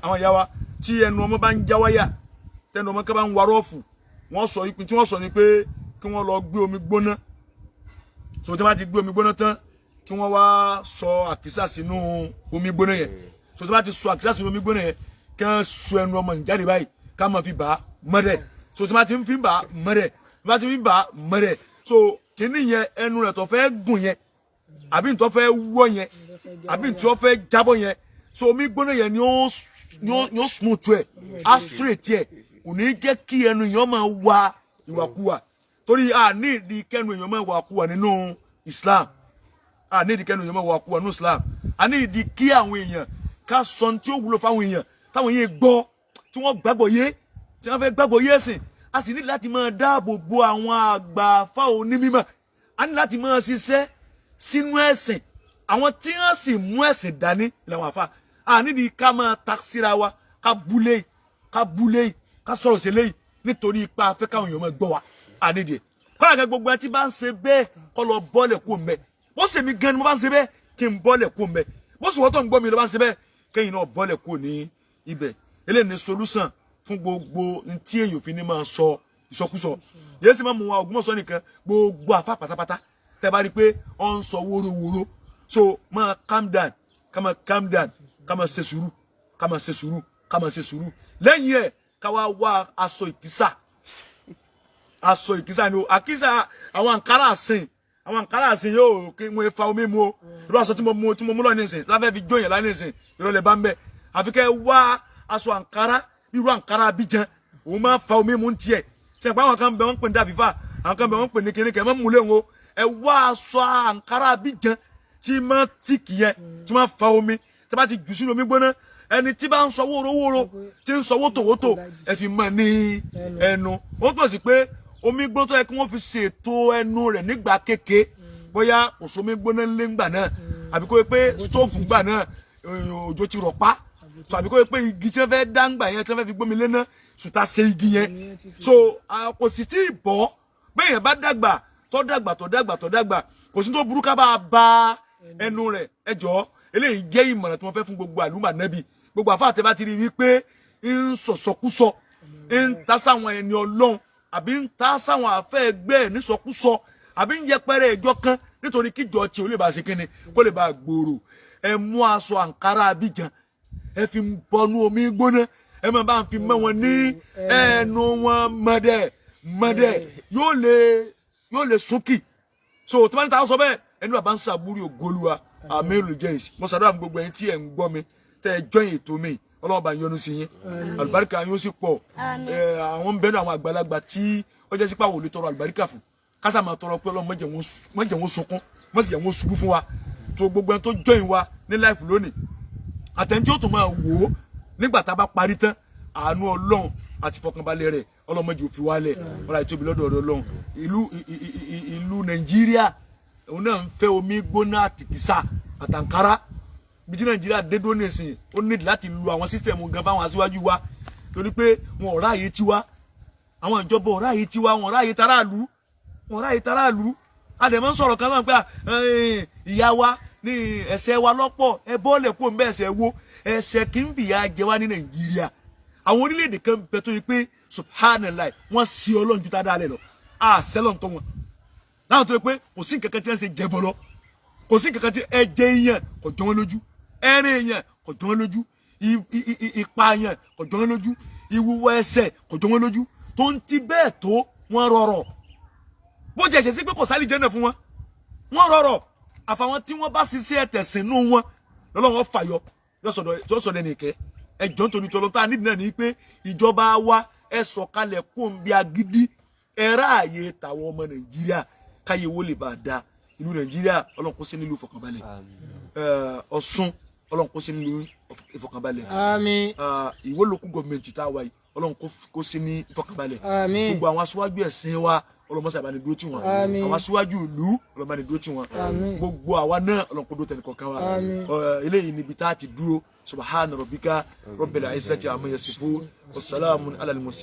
Speaker 1: àwọn ìyá wa tí ẹnu ọmọ bá ń já wáyà tẹnu ọmọ kan bá ń warọ́ ọ̀fù wọ́n sọ ìpín tí wọ́n sọ ni pé kí wọ́n lọ gbé omi gbóná so tí wọ́n bá ti gbé omi gbóná tán kí wọ́n wá sọ àkísà sínú omi gbóná yẹn so tí wọ́n bá ti sọ àkísà sínú omi gbóná yẹn kí wọ́n sọ ẹnu ọmọ ìjáde báyìí ká máa fi bà á mọ́dẹ̀ so tí wọ́n bá ti fi bà á mọ́dẹ̀ tí wọ́n bá ti fi bà á mọ́dẹ̀ so kíní yẹn ẹnu rẹ̀ tó fẹ́ gùn yẹn àbí tó fẹ́ wọ́ yẹn àbí tó fẹ́ jábọ́ yẹn so omi gbóná yẹn ni ó smooth ẹ̀ á straight ẹ̀ kò ní jẹ́ kí ẹnu èèyàn máa wá ìwàkuwà torí a ní ìdí kẹnu èèyàn máa wà kuwà nínú Islam a ní ìdí kẹnu èèyàn máa wà kuwà nínú Islam a ní ìdí kí àwọn èèyàn ká sọ tí ó wúlò fáwọn èèyàn táwọn èèyàn gbọ́ tí wọ́n gbàgbọ́ yé tí wọ́n fẹ́ gbàgbọ́ yé ẹ̀sìn a sì ní láti máa dáàbò bo àwọn àgbà fáwọn onímọ̀ a ní láti máa ṣiṣẹ́ sínú ẹ̀sìn àwọn tí wọ́n sì mú ẹ̀sìn dání làwọn àfa a ní ìdí ká máa ta síra wa ká búlé ká sọ̀rọ̀ sí eléyìí nítorí ipa afẹ́ káwọn èèyàn máa gbọ́ wa ànídìí kọ́lá gẹ́gẹ́ gbogbo ẹ tí bá ń ṣe bẹ́ẹ̀ kọ́ lọ bọ́ọ̀lẹ̀ kó mbẹ́ bó ṣe mí gan ni mo bá ń ṣe bẹ́ẹ̀ kí n bọ́ọ̀lẹ̀ kó mbẹ́ bó ṣe wọ́n tó ń gbọ́ mi ló bá ń ṣe bẹ́ẹ̀ kẹ́yìn náà bọ́ọ̀lẹ̀ kó ní ibẹ̀ eléyìí ní solution fún gbogbo ntí èèyàn fi ní máa sọ ìsọkúsọ yéé sì máa mú wa Ògbómọ̀ṣọ́ nìkan gbogbo àfa pátápátá tẹ́ bá rí i pé ọ ń sọ wórówóró so máa calm down ká máa ṣe sùúrù lẹ́yìn ẹ̀ ká wá wá aṣọ ìkísà ni o àkísà àwọn àǹkárá àsìn yóò kí wọ́n fa omi mu o irú aṣọ tí mo mú lọ nísìn láfẹ́ fi jóyìn lá nísìn ìrọ̀lẹ́ bá ń bẹ̀ àfi kẹ́ wá aṣọ àǹkárá irú àǹkárá Abidjan òun máa fa omi mu ń tiẹ̀ sẹ́yìn pé àwọn kan bẹ̀ wọ́n ń pè ní dàfífà àwọn kan bẹ̀ wọ́n ń pè ní kíní kẹ́ mọ́ múlẹ̀ wọn ẹ wá aṣọ àǹkárá Abidjan tí máa tìkì yẹn tí máa fa omi tí bá ti jù sínú omi gbóná ẹni tí bá ń sọ wórówóró tí ń sọ wótòwótò ẹ fi mọ ní ẹnu ó tó sì pé omi gbóná tó yẹ kí wọ́n fi ṣètò ẹnu rẹ̀ nígbà kéke bóyá kò sómi gbóná ńlé ńgbà náà àbí kó yẹ pé stóòfù ńgbà náà òjò ti rọ̀ pa so àbí kó yẹ pé igi tí wọ́n fẹ́ dá ńgbà yẹn tí wọ́n fẹ́ fi gbómi léná sùtà ṣe igi yẹn so kò sì tí ì bọ́ bẹ́ẹ̀ yẹn bá dàgbà tó dàgbà kò sí tó burú ká bá a ba ẹnu rẹ̀ ẹ jọ̀ọ́ eléyìí jẹ́ ìmọ̀ràn tí wọ́n fẹ́ fún gbogbo àlùmọ̀ nẹ́bí gbogbo àfáà tẹ́ bá ti rí wípé ń sọ̀sọ̀kúsọ ń ta sáwọn ẹni Ọlọ́run àbí ń ta sáwọn àfẹ́ ẹgbẹ́ ẹ̀ nísọkúsọ àbí ń yẹpẹrẹ ẹjọ́ kan nítorí kíjọ tí ó lè bá ṣe kíni kó lè bá gbòòrò ẹ mú aṣọ àǹkárá Abidjan ẹ fi bọnú omi gbóná ẹ máa bá ń fi mọ́ wọn ní ẹnu wọn mọ́dẹ̀ yóò lè súnkì so tí wọ́n ní ta sọ bẹ́ẹ̀ ẹni bàbá ń sàbúrì ògolúwa àmì olùjẹ́yìí mo ṣàdúrà gbogbo ẹ̀yin tí ẹ̀ ń gbọ́ mi tẹ́ ẹ jọyìn ètò mi Ọlọ́run bá yọ́nú sí yín àlùbáríkà yín ó sì pọ̀ àwọn ń bẹnu àwọn àgbàlagbà tí ó jẹ́ sípà wò lè tọrọ àlùbáríkà fún kásà máa tọrọ pé Ọlọ́run má jẹ́ wọn sunkún má sì jẹ́ wọn ṣubú fún wa tó gbogbo ẹni tó jọyìn wa ní láìfù lónìí àtẹ̀ntí ó tún máa wò ó nígbà tá a bá parí tán àánú Ọlọ́run àti ìfọkànbalẹ̀ rẹ̀ ọlọ́mọdé òfin wálẹ̀ ọlá ìtóbi lọ́dọ̀ Ọlọ́run ìlú Nàìjíríà òun náà ń fẹ́ omi gbóná àtìkísà àtàǹkárá bí tí Nàìjíríà dé dúró nísìnyí ó nídìí láti lu àwọn sísítẹ̀mù gan fáwọn aṣíwájú wa torí pé wọn ò ráàyè tiwa àwọn ìjọba ò ráàyè tiwa wọn ò ráàyè taráàlú àdèmọ́ ń sọ̀rọ̀ kan náà pé ìyá wa ní ẹ̀ṣẹ̀ wa lọ́pọ̀ ẹ bọ́ọ̀lẹ̀ kó ń bẹ́ ẹ̀ṣẹ̀ wo ẹ̀ṣẹ̀ kì í fìyà jẹ wá ní Nàìjíríà àwọn orílẹ̀-èdè kan bẹ tó yẹ pé subhanallah wọ́n sí Ọlọ́run ju tá a dá lẹ̀ lọ àṣẹlọ̀ tó wọn láwọn tó yẹ pé kò sí nǹkan kan tí wọ́n ṣe jẹbọ lọ kò sí nǹkan kan tí ẹ̀jẹ̀ èèyàn kò jọ wọn lójú ẹ̀rẹ̀ èèyàn kò jọ wọn lójú ìpààyàn kò jọ wọn lójú ìwúwo ẹ̀ṣẹ̀ kò jọ wọn lójú tó ń ti bẹ́ẹ̀ tó wọ́n rọrọ̀ bó jẹ́ jẹ́ sí pé kò sálì jẹ́nà fún wọn wọ́n rọrọ̀ àfàwọn tí wọ́n bá ṣiṣẹ́ ẹ̀tẹ̀sìn nù wọn lọ́lọ́wọ́ fàyọ lọ́sọ̀dọ̀ nìkẹ́ ẹjọ́ nítorí tọ́lọ́ tá a nídìí náà ní pé ìjọba wa ẹ sọ̀kalẹ̀ kó ń bí agídí ẹ ráàyè tàwọn ọmọ Nàìjíríà káyé wo lè bá a da ìlú Nàìjíríà Ọlọ́run kó sí nílùú ìfọ̀kànbalẹ̀ Ọ̀ṣun Ọlọ́run kó sí nílùú ìfọ̀kànbalẹ̀ Ìwó local government tá a wà yìí Ọlọ́run kó sí ní ìfọ̀kànbalẹ̀ gbogbo àwọn aṣáájú ẹ̀sìn wa ọlọmọsà ìbáni dúró tì wọn àwọn aṣíwájú ìlú ọlọmọbáni dúró tì wọn gbogbo àwa náà ọlọmọkó dúró tẹnì kọ̀ọ̀kan wa eléyìí níbi tá a ti dúró subahana rabbika rabbil izzati amma yasifun wassalamun ala al-mursalin.